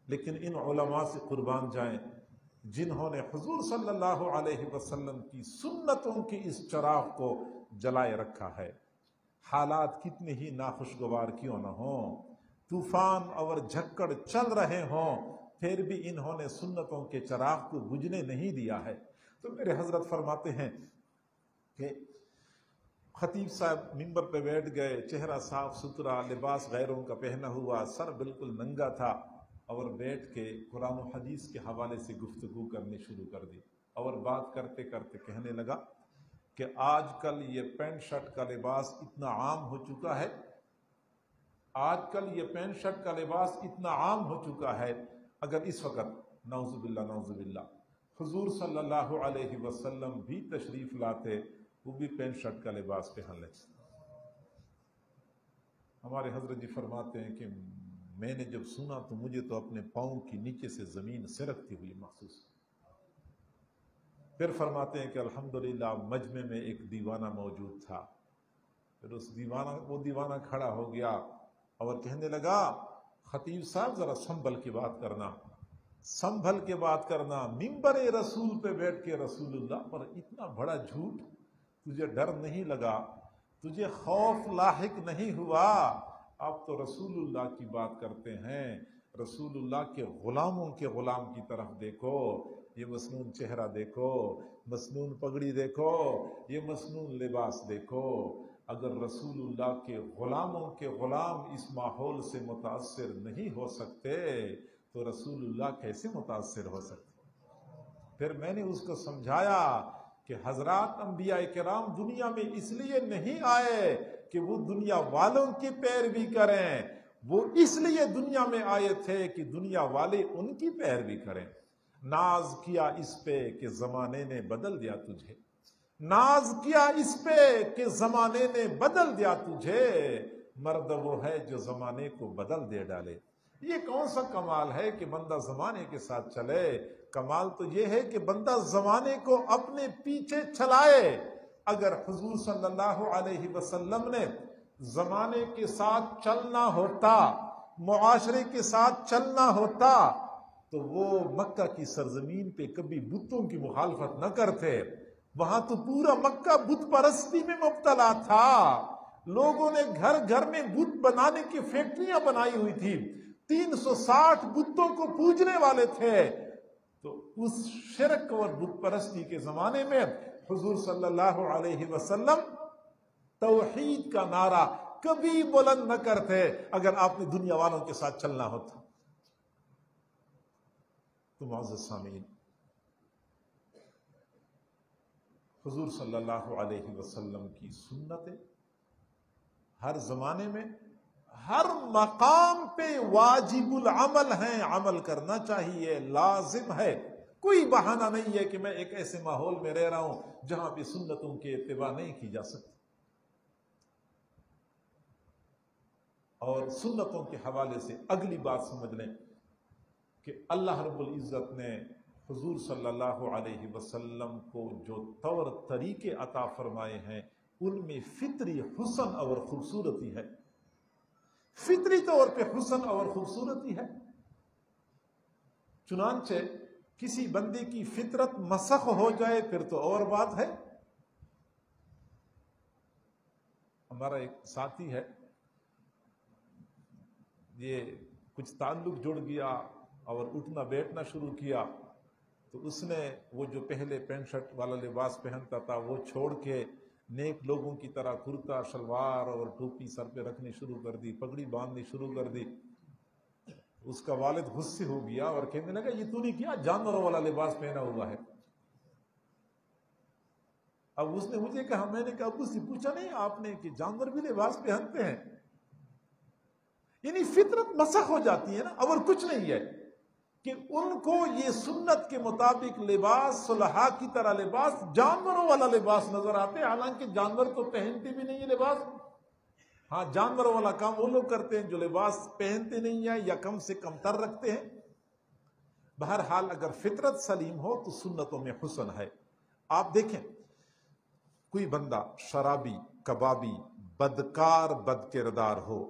لیکن ان علماء سے قربان جائیں جنہوں نے حضور صلی اللہ علیہ وسلم کی سنتوں کی اس چراغ کو جلائے رکھا ہے۔ حالات کتنے ہی ناخوشگوار کیوں نہ ہوں، طوفان اور جھکڑ چل رہے ہوں، پھر بھی انہوں نے سنتوں کے چراغ کو بجھنے نہیں دیا ہے۔ تو میرے حضرت فرماتے ہیں کہ خطیب صاحب منبر پہ بیٹھ گئے، چہرہ صاف ستھرا، لباس غیروں کا پہنا ہوا، سر بالکل ننگا تھا، اور بیٹھ کے قرآن و حدیث کے حوالے سے گفتگو کرنی شروع کر دی، اور بات کرتے کرتے کہنے لگا کہ آج کل یہ پینٹ شرٹ کا لباس اتنا عام ہو چکا ہے، آج کل یہ پینٹ شرٹ کا لباس اتنا عام ہو چکا ہے، اگر اس وقت نعوذ باللہ نعوذ باللہ حضور صلی اللہ علیہ وسلم بھی تشریف لاتے، وہ بھی پینٹ شرٹ کا لباس پہن لیتے۔ ہمارے حضرت جی فرماتے ہیں کہ میں نے جب سنا تو مجھے تو اپنے پاؤں کی نیچے سے زمین سرکتی ہوئی محسوس۔ پھر فرماتے ہیں کہ الحمدللہ مجمع میں ایک دیوانہ موجود تھا، پھر وہ دیوانہ کھڑا ہو گیا اور کہنے لگا خطیب صاحب ذرا سنبھل کے بات کرنا، سنبھل کے بات کرنا، منبر رسول پہ بیٹھ کے رسول اللہ پر اتنا بڑا جھوٹ، تجھے ڈر نہیں لگا، تجھے خوف لاحق نہیں ہوا؟ آپ تو رسول اللہ کی بات کرتے ہیں، رسول اللہ کے غلاموں کے غلام کی طرف دیکھو، یہ مسنون چہرہ دیکھو، مسنون پگڑی دیکھو، یہ مسنون لباس دیکھو۔ اگر رسول اللہ کے غلاموں کے غلام اس ماحول سے متاثر نہیں ہو سکتے تو رسول اللہ کیسے متاثر ہو سکتے؟ پھر میں نے اس کو سمجھایا کہ حضرات انبیاء کرام دنیا میں اس لیے نہیں آئے کہ وہ دنیا والوں کی پیروی کریں، وہ اس لیے دنیا میں آئے تھے کہ دنیا والے ان کی پیروی کریں۔ ناز کیا اس پہ کہ زمانے نے بدل دیا تجھے، ناز کیا اس پہ کہ زمانے نے بدل دیا تجھے، مرد وہ ہے جو زمانے کو بدل دے ڈالے۔ یہ کون سا کمال ہے کہ بندہ زمانے کے ساتھ چلے؟ کمال تو یہ ہے کہ بندہ زمانے کو اپنے پیچھے چلائے۔ اگر حضور صلی اللہ علیہ وسلم نے زمانے کے ساتھ چلنا ہوتا، معاشرے کے ساتھ چلنا ہوتا، تو وہ مکہ کی سرزمین پہ کبھی بتوں کی مخالفت نہ کرتے۔ وہاں تو پورا مکہ بت پرستی میں مبتلا تھا، لوگوں نے گھر گھر میں بت بنانے کی فیکٹریاں بنائی ہوئی تھی، 360 بتوں کو پوجنے والے تھے۔ تو اس شرک اور بت پرستی کے زمانے میں حضور صلی اللہ علیہ وسلم توحید کا نعرہ کبھی بلند نہ کرتے اگر آپ نے دنیا والوں کے ساتھ چلنا ہوتا۔ تو معزز سامعین، حضور صلی اللہ علیہ وسلم کی سنتیں ہر زمانے میں ہر مقام پہ واجب العمل ہیں، عمل کرنا چاہیے، لازم ہے۔ کوئی بہانہ نہیں ہے کہ میں ایک ایسے ماحول میں رہ رہا ہوں جہاں پہ سنتوں کی اتباع نہیں کی جا سکتی۔ اور سنتوں کے حوالے سے اگلی بات سمجھ لیں کہ اللہ رب العزت نے حضور صلی اللہ علیہ وسلم کو جو طور طریقے عطا فرمائے ہیں ان میں فطری حسن اور خوبصورتی ہے، فطری طور پہ حسن اور خوبصورتی ہے۔ چنانچہ کسی بندے کی فطرت مسخ ہو جائے پھر تو اور بات ہے۔ ہمارا ایک ساتھی ہے، یہ کچھ تعلق جڑ گیا اور اٹھنا بیٹھنا شروع کیا، تو اس نے وہ جو پہلے پینٹ شرٹ والا لباس پہنتا تھا وہ چھوڑ کے نیک لوگوں کی طرح کرتا شلوار اور ٹوپی سر پہ رکھنی شروع کر دی، پگڑی باندھنی شروع کر دی۔ اس کا والد غصے ہو گیا اور کہنے لگا یہ تو نے کیا جانوروں والا لباس پہنا ہوا ہے۔ اب اس نے مجھے کہا، میں نے کہا ابو سے پوچھا نہیں آپ نے کہ جانور بھی لباس پہنتے ہیں؟ یعنی فطرت مسخ ہو جاتی ہے نا، اور کچھ نہیں ہے کہ ان کو یہ سنت کے مطابق لباس، صلحاء کی طرح لباس، جانوروں والا لباس نظر آتے ہیں، حالانکہ جانور تو پہنتے بھی نہیں ہے لباس۔ ہاں، جانوروں والا کام وہ لوگ کرتے ہیں جو لباس پہنتے نہیں ہیں یا کم سے کم تر رکھتے ہیں۔ بہرحال اگر فطرت سلیم ہو تو سنتوں میں حسن ہے۔ آپ دیکھیں، کوئی بندہ شرابی، کبابی، بدکار، بد کردار ہو،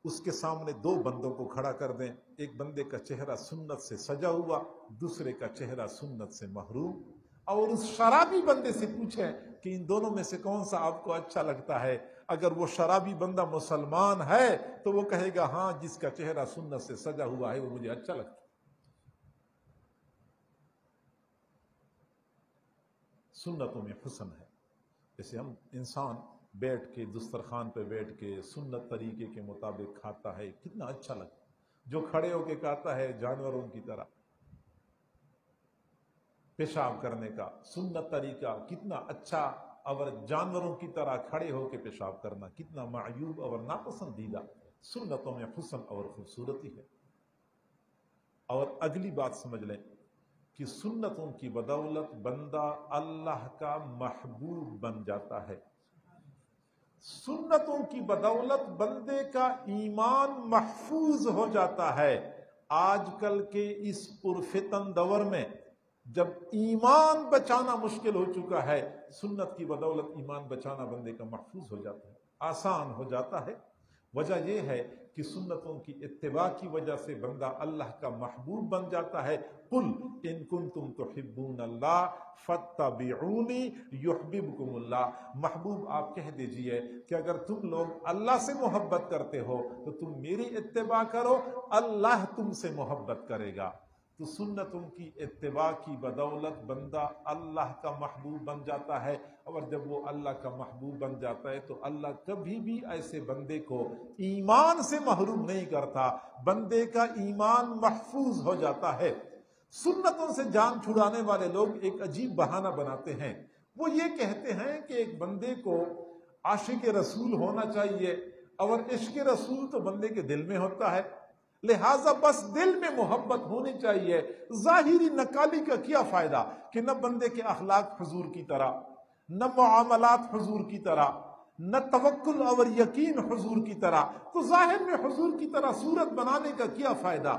اس کے سامنے دو بندوں کو کھڑا کر دیں، ایک بندے کا چہرہ سنت سے سجا ہوا، دوسرے کا چہرہ سنت سے محروم، اور اس شرابی بندے سے پوچھیں کہ ان دونوں میں سے کون سا آپ کو اچھا لگتا ہے۔ اگر وہ شرابی بندہ مسلمان ہے تو وہ کہے گا ہاں جس کا چہرہ سنت سے سجا ہوا ہے وہ مجھے اچھا لگتا ہے۔ سنتوں میں حسن ہے۔ جیسے ہم انسان بیٹھ کے دسترخوان پہ بیٹھ کے سنت طریقے کے مطابق کھاتا ہے، کتنا اچھا لگتا ہے۔ جو کھڑے ہو کے کھاتا ہے جانوروں کی طرح، پیشاب کرنے کا سنت طریقہ کتنا اچھا، اور جانوروں کی طرح کھڑے ہو کے پیشاب کرنا کتنا معیوب اور ناپسندیدہ۔ سنتوں میں حسن اور خوبصورتی ہے۔ اور اگلی بات سمجھ لیں کہ سنتوں کی بدولت بندہ اللہ کا محبوب بن جاتا ہے۔ سنتوں کی بدولت بندے کا ایمان محفوظ ہو جاتا ہے۔ آج کل کے اس پرفتن دور میں جب ایمان بچانا مشکل ہو چکا ہے، سنت کی بدولت ایمان بچانا بندے کا محفوظ ہو جاتا ہے، آسان ہو جاتا ہے۔ وجہ یہ ہے کہ سنتوں کی اتباع کی وجہ سے بندہ اللہ کا محبوب بن جاتا ہے۔ قل ان کنتم تحبون اللہ فاتبعونی یحببکم اللہ۔ محبوب آپ کہہ دیجئے کہ اگر تم لوگ اللہ سے محبت کرتے ہو تو تم میری اتباع کرو، اللہ تم سے محبت کرے گا۔ تو سنتوں کی اتباع کی بدولت بندہ اللہ کا محبوب بن جاتا ہے، اور جب وہ اللہ کا محبوب بن جاتا ہے تو اللہ کبھی بھی ایسے بندے کو ایمان سے محروم نہیں کرتا، بندے کا ایمان محفوظ ہو جاتا ہے۔ سنتوں سے جان چھڑانے والے لوگ ایک عجیب بہانہ بناتے ہیں، وہ یہ کہتے ہیں کہ ایک بندے کو عاشق رسول ہونا چاہیے، اور عشق رسول تو بندے کے دل میں ہوتا ہے، لہٰذا بس دل میں محبت ہونی چاہیے۔ ظاہری نقالی کا کیا فائدہ کہ نہ بندے کے اخلاق حضور کی طرح، نہ معاملات حضور کی طرح، نہ توکل اور یقین حضور کی طرح، تو ظاہر میں حضور کی طرح صورت بنانے کا کیا فائدہ؟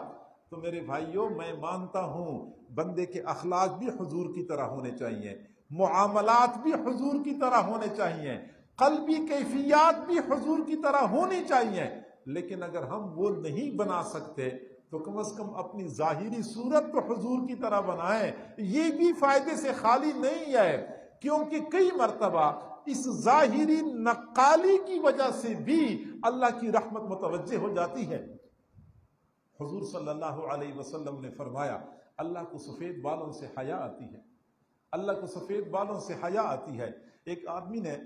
تو میرے بھائیوں، میں مانتا ہوں بندے کے اخلاق بھی حضور کی طرح ہونے چاہیے، معاملات بھی حضور کی طرح ہونے چاہیے، قلبی کیفیات بھی حضور کی طرح ہونی چاہیے۔ لیکن اگر ہم وہ نہیں بنا سکتے تو کم از کم اپنی ظاہری صورت تو حضور کی طرح بنائیں۔ یہ بھی فائدے سے خالی نہیں ہے، کیونکہ کئی مرتبہ اس ظاہری نقالی کی وجہ سے بھی اللہ کی رحمت متوجہ ہو جاتی ہے۔ حضور صلی اللہ علیہ وسلم نے فرمایا، اللہ کو سفید بالوں سے حیا آتی ہے، اللہ کو سفید بالوں سے حیا آتی ہے۔ ایک آدمی نے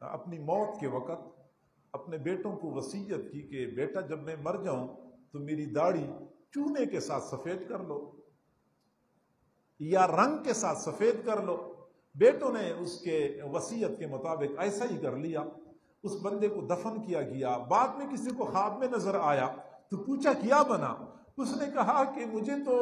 اپنی موت کے وقت اپنے بیٹوں کو وصیت کی کہ بیٹا جب میں مر جاؤں تو میری داڑھی چونے کے ساتھ سفید کر لو یا رنگ کے ساتھ سفید کر لو۔ بیٹوں نے اس کے وصیت کے مطابق ایسا ہی کر لیا۔ اس بندے کو دفن کیا گیا۔ بعد میں کسی کو خواب میں نظر آیا تو پوچھا کیا بنا؟ اس نے کہا کہ مجھے تو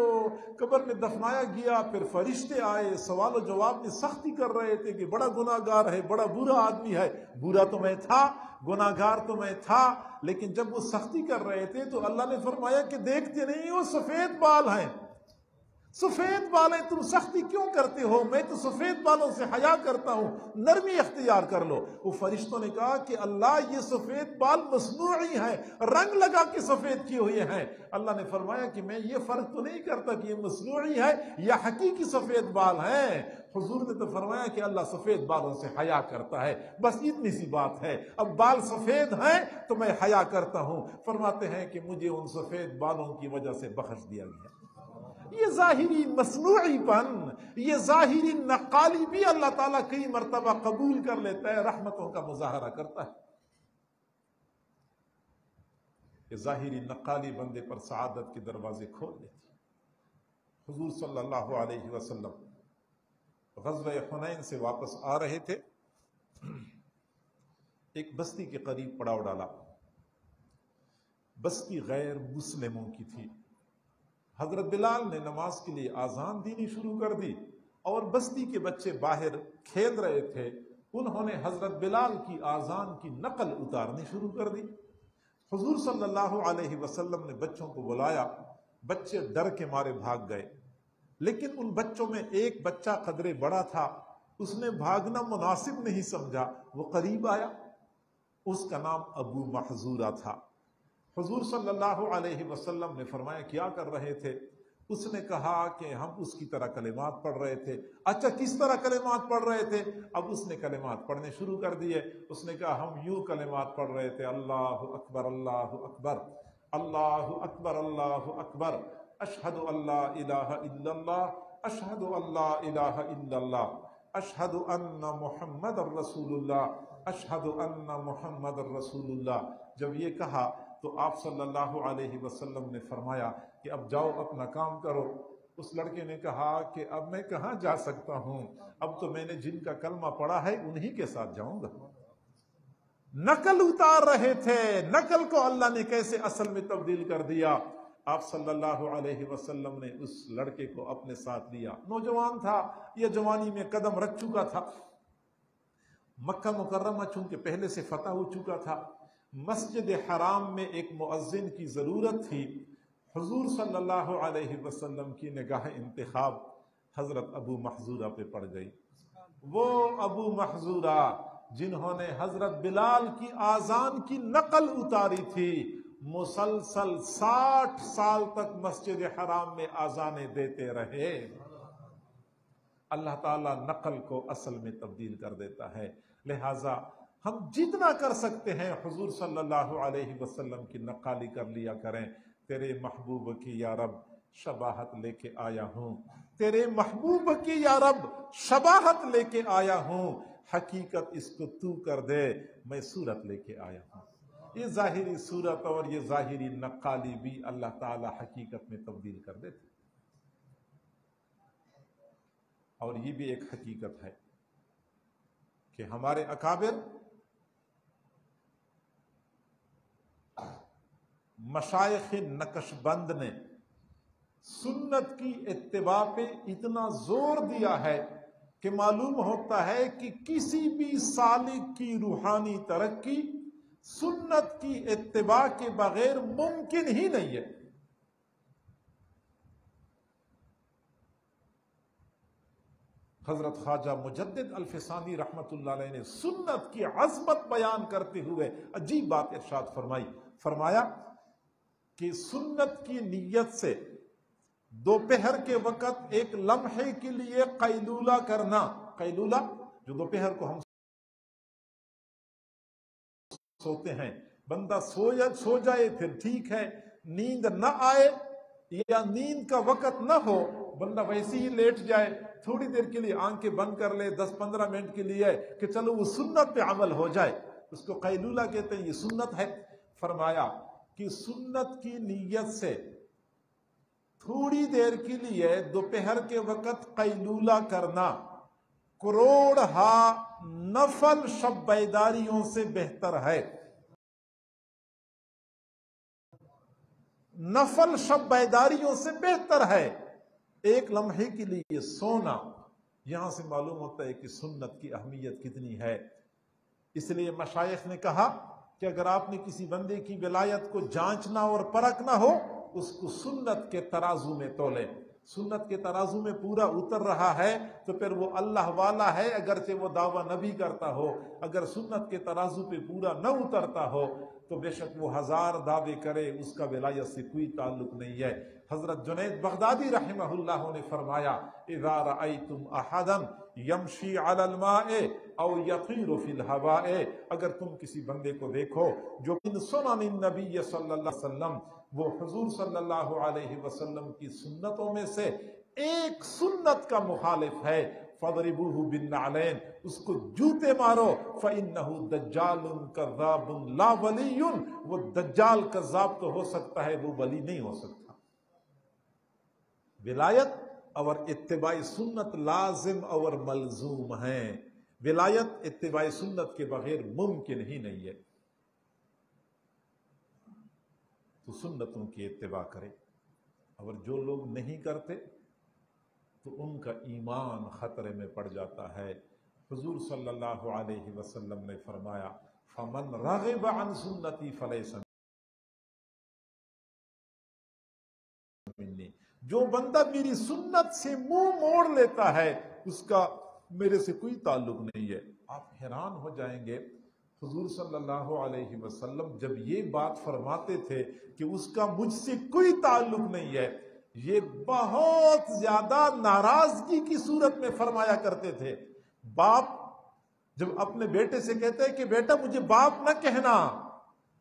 قبر میں دفنایا گیا، پھر فرشتے آئے، سوال و جواب میں سختی کر رہے تھے کہ بڑا گناہ گار ہے، بڑا برا آدمی ہے۔ برا تو میں تھا، گناہ گار تو میں تھا، لیکن جب وہ سختی کر رہے تھے تو اللہ نے فرمایا کہ دیکھتے نہیں وہ سفید بال ہیں۔ سفید بالیں تم سختی کیوں کرتے ہو؟ میں تو سفید بالوں سے حیا کرتا ہوں، نرمی اختیار کر لو۔ وہ فرشتوں نے کہا کہ اللہ یہ سفید بال مصنوعی ہیں، رنگ لگا کے سفید کیے ہوئے ہیں۔ اللہ نے فرمایا کہ میں یہ فرق تو نہیں کرتا کہ یہ مصنوعی ہے یا حقیقی سفید بال ہیں۔ حضور نے تو فرمایا کہ اللہ سفید بالوں سے حیا کرتا ہے، بس اتنی سی بات ہے۔ اب بال سفید ہیں تو میں حیا کرتا ہوں۔ فرماتے ہیں کہ مجھے ان سفید بالوں کی وجہ سے بخش دیا گیا۔ یہ ظاہری مصنوعی پن، یہ ظاہری نقالی بھی اللہ تعالیٰ کئی مرتبہ قبول کر لیتا ہے، رحمتوں کا مظاہرہ کرتا ہے۔ یہ ظاہری نقالی بندے پر سعادت کے دروازے کھول دیتی۔ حضور صلی اللہ علیہ وسلم غزوہ حنین سے واپس آ رہے تھے، ایک بستی کے قریب پڑاؤ ڈالا۔ بستی غیر مسلموں کی تھی۔ حضرت بلال نے نماز کے لیے آذان دینی شروع کر دی اور بستی کے بچے باہر کھیل رہے تھے، انہوں نے حضرت بلال کی آذان کی نقل اتارنی شروع کر دی۔ حضور صلی اللہ علیہ وسلم نے بچوں کو بلایا، بچے ڈر کے مارے بھاگ گئے، لیکن ان بچوں میں ایک بچہ قدرے بڑا تھا، اس نے بھاگنا مناسب نہیں سمجھا، وہ قریب آیا، اس کا نام ابو محذورہ تھا۔ حضور صلی اللہ علیہ وسلم نے فرمایا کیا کر رہے تھے؟ اس نے کہا کہ ہم اس کی طرح کلمات پڑھ رہے تھے۔ اچھا کس طرح کلمات پڑھ رہے تھے؟ اب اس نے کلمات پڑھنے شروع کر دیے۔ اس نے کہا ہم یوں کلمات پڑھ رہے تھے، اللہ اکبر اللہ اکبر، اللہ اکبر اللہ اکبر، اشہد ان لا الہ الا اللہ، اشہد ان لا الہ الا اللہ، اشہد ان محمد الرسول اللہ، اشہد ان محمد الرسول اللہ۔ جب یہ کہا تو آپ صلی اللہ علیہ وسلم نے فرمایا کہ اب جاؤ اپنا کام کرو۔ اس لڑکے نے کہا کہ اب میں کہاں جا سکتا ہوں، اب تو میں نے جن کا کلمہ پڑھا ہے انہی کے ساتھ جاؤں گا۔ نقل اتار رہے تھے، نقل کو اللہ نے کیسے اصل میں تبدیل کر دیا۔ آپ صلی اللہ علیہ وسلم نے اس لڑکے کو اپنے ساتھ لیا، نوجوان تھا، یہ جوانی میں قدم رکھ چکا تھا، مکہ مکرمہ چونکہ پہلے سے فتح ہو چکا تھا، مسجد حرام میں ایک مؤذن کی ضرورت تھی۔ حضور صلی اللہ علیہ وسلم کی نگاہ انتخاب حضرت ابو محذورہ پہ پڑ گئی۔ وہ ابو محذورہ جنہوں نے حضرت بلال کی آذان کی نقل اتاری تھی، مسلسل 60 سال تک مسجد حرام میں آذانیں دیتے رہے۔ اللہ تعالیٰ نقل کو اصل میں تبدیل کر دیتا ہے، لہٰذا ہم جتنا کر سکتے ہیں حضور صلی اللہ علیہ وسلم کی نقالی کر لیا کریں۔ تیرے محبوب کی یا رب شباہت لے کے آیا ہوں، تیرے محبوب کی یا رب شباہت لے کے آیا ہوں، حقیقت اس کو تو کر دے، میں صورت لے کے آیا ہوں۔ یہ ظاہری صورت اور یہ ظاہری نقالی بھی اللہ تعالی حقیقت میں تبدیل کر دیتے۔ اور یہ بھی ایک حقیقت ہے کہ ہمارے اکابر مشائخ نقش بند نے سنت کی اتباع پہ اتنا زور دیا ہے کہ معلوم ہوتا ہے کہ کسی بھی سالک کی روحانی ترقی سنت کی اتباع کے بغیر ممکن ہی نہیں ہے۔ حضرت خواجہ مجدد الفسانی رحمت اللہ علیہ نے سنت کی عظمت بیان کرتے ہوئے عجیب بات ارشاد فرمائی، فرمایا کہ سنت کی نیت سے دوپہر کے وقت ایک لمحے کے لیے قیلولہ کرنا، قیلولہ جو دوپہر کو ہم سوتے ہیں، بندہ سو جائے پھر ٹھیک ہے، نیند نہ آئے یا نیند کا وقت نہ ہو، بندہ ویسے ہی لیٹ جائے، تھوڑی دیر کے لیے آنکھیں بند کر لے 10-15 منٹ کے لیے کہ چلو وہ سنت پہ عمل ہو جائے، اس کو قیلولہ کہتے ہیں، یہ سنت ہے۔ فرمایا کہ سنت کی نیت سے تھوڑی دیر کے لیے دوپہر کے وقت قیلولہ کرنا کروڑ ہا نفل شب بیداریوں سے بہتر ہے۔ نفل شب بیداریوں سے بہتر ہے۔ ایک لمحے کے لیے سونا، یہاں سے معلوم ہوتا ہے کہ سنت کی اہمیت کتنی ہے۔ اس لیے مشائخ نے کہا کہ اگر آپ نے کسی بندے کی ولایت کو جانچنا اور پرکھنا ہو، اس کو سنت کے ترازو میں تولے۔ سنت کے ترازو میں پورا اتر رہا ہے تو پھر وہ اللہ والا ہے، اگرچہ وہ دعویٰ نبی کرتا ہو۔ اگر سنت کے ترازو پہ پورا نہ اترتا ہو تو بے شک وہ ہزار دعوے کرے، اس کا ولایت سے کوئی تعلق نہیں ہے۔ حضرت جنید بغدادی رحمہ اللہ نے فرمایا اذا رأیتم احدا یمشی علی الماء او یطیر فی الہواء، اگر تم کسی بندے کو دیکھو جو من سنن النبی صلی اللہ علیہ وسلم، وہ حضور صلی اللہ علیہ وسلم کی سنتوں میں سے ایک سنت کا مخالف ہے، فَضْرِبُوهُ بِالنَّعْلَيْنِ، اس کو جوتے مارو، فَإِنَّهُ دَجَّالٌ كَذَّابٌ لَا وَلِيٌّ، وہ دجال کذاب تو ہو سکتا ہے، وہ ولی نہیں ہو سکتا۔ ولایت اور اتباع سنت لازم اور ملزوم ہیں، ولایت اتباع سنت کے بغیر ممکن ہی نہیں ہے۔ تو سنتوں کی اتباع کرے، اور جو لوگ نہیں کرتے تو ان کا ایمان خطرے میں پڑ جاتا ہے۔ حضور صلی اللہ علیہ وسلم نے فرمایا فَمَنْ رَغِبَ عَنْ سُنَّتِي فَلَيْسَ مِنِّي، جو بندہ میری سنت سے منہ موڑ لیتا ہے اس کا میرے سے کوئی تعلق نہیں ہے۔ آپ حیران ہو جائیں گے، حضور صلی اللہ علیہ وسلم جب یہ بات فرماتے تھے کہ اس کا مجھ سے کوئی تعلق نہیں ہے، یہ بہت زیادہ ناراضگی کی صورت میں فرمایا کرتے تھے۔ باپ جب اپنے بیٹے سے کہتے ہیں کہ بیٹا مجھے باپ نہ کہنا،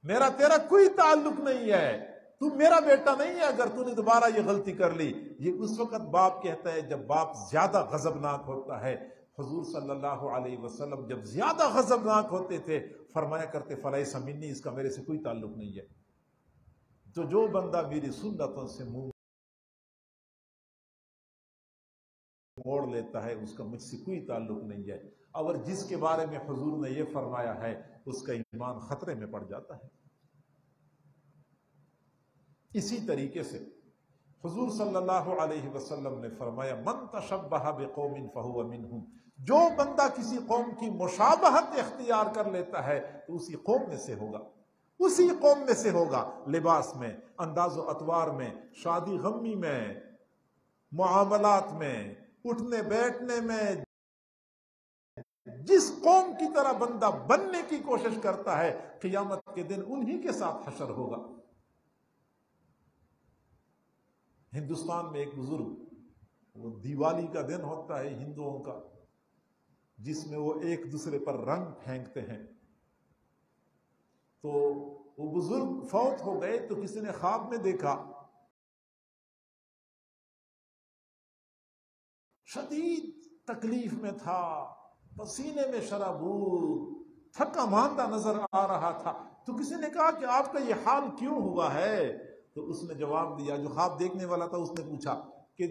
میرا تیرا کوئی تعلق نہیں ہے، تو میرا بیٹا نہیں ہے اگر تو نے دوبارہ یہ غلطی کر لی، یہ اس وقت باپ کہتا ہے جب باپ زیادہ غضبناک ہوتا ہے۔ حضور صلی اللہ علیہ وسلم جب زیادہ غضبناک ہوتے تھے فرمایا کرتے فلیس منی، اس کا میرے سے کوئی تعلق نہیں ہے۔ تو جو بندہ میری سنتوں سے منہ موڑ لیتا ہے اس کا مجھ سے کوئی تعلق نہیں ہے، اور جس کے بارے میں حضور نے یہ فرمایا ہے اس کا ایمان خطرے میں پڑ جاتا ہے۔ اسی طریقے سے حضور صلی اللہ علیہ وسلم نے فرمایا من تشبہ بقوم فہو منہم، جو بندہ کسی قوم کی مشابہت اختیار کر لیتا ہے تو اسی قوم میں سے ہوگا، اسی قوم میں سے ہوگا، لباس میں، انداز و اطوار میں، شادی غمی میں، معاملات میں، اٹھنے بیٹھنے میں، جس قوم کی طرح بندہ بننے کی کوشش کرتا ہے قیامت کے دن انہی کے ساتھ حشر ہوگا۔ ہندوستان میں ایک بزرگ، وہ دیوالی کا دن ہوتا ہے ہندوؤں کا، جس میں وہ ایک دوسرے پر رنگ پھینکتے ہیں، تو وہ بزرگ فوت ہو گئے تو کسی نے خواب میں دیکھا شدید تکلیف میں تھا، پسینے میں شرابور، تھکا ماندہ نظر آ رہا تھا، تو کسی نے کہا کہ آپ کا یہ حال کیوں ہوا ہے؟ تو اس نے جواب دیا، جو خواب دیکھنے والا تھا اس نے پوچھا کہ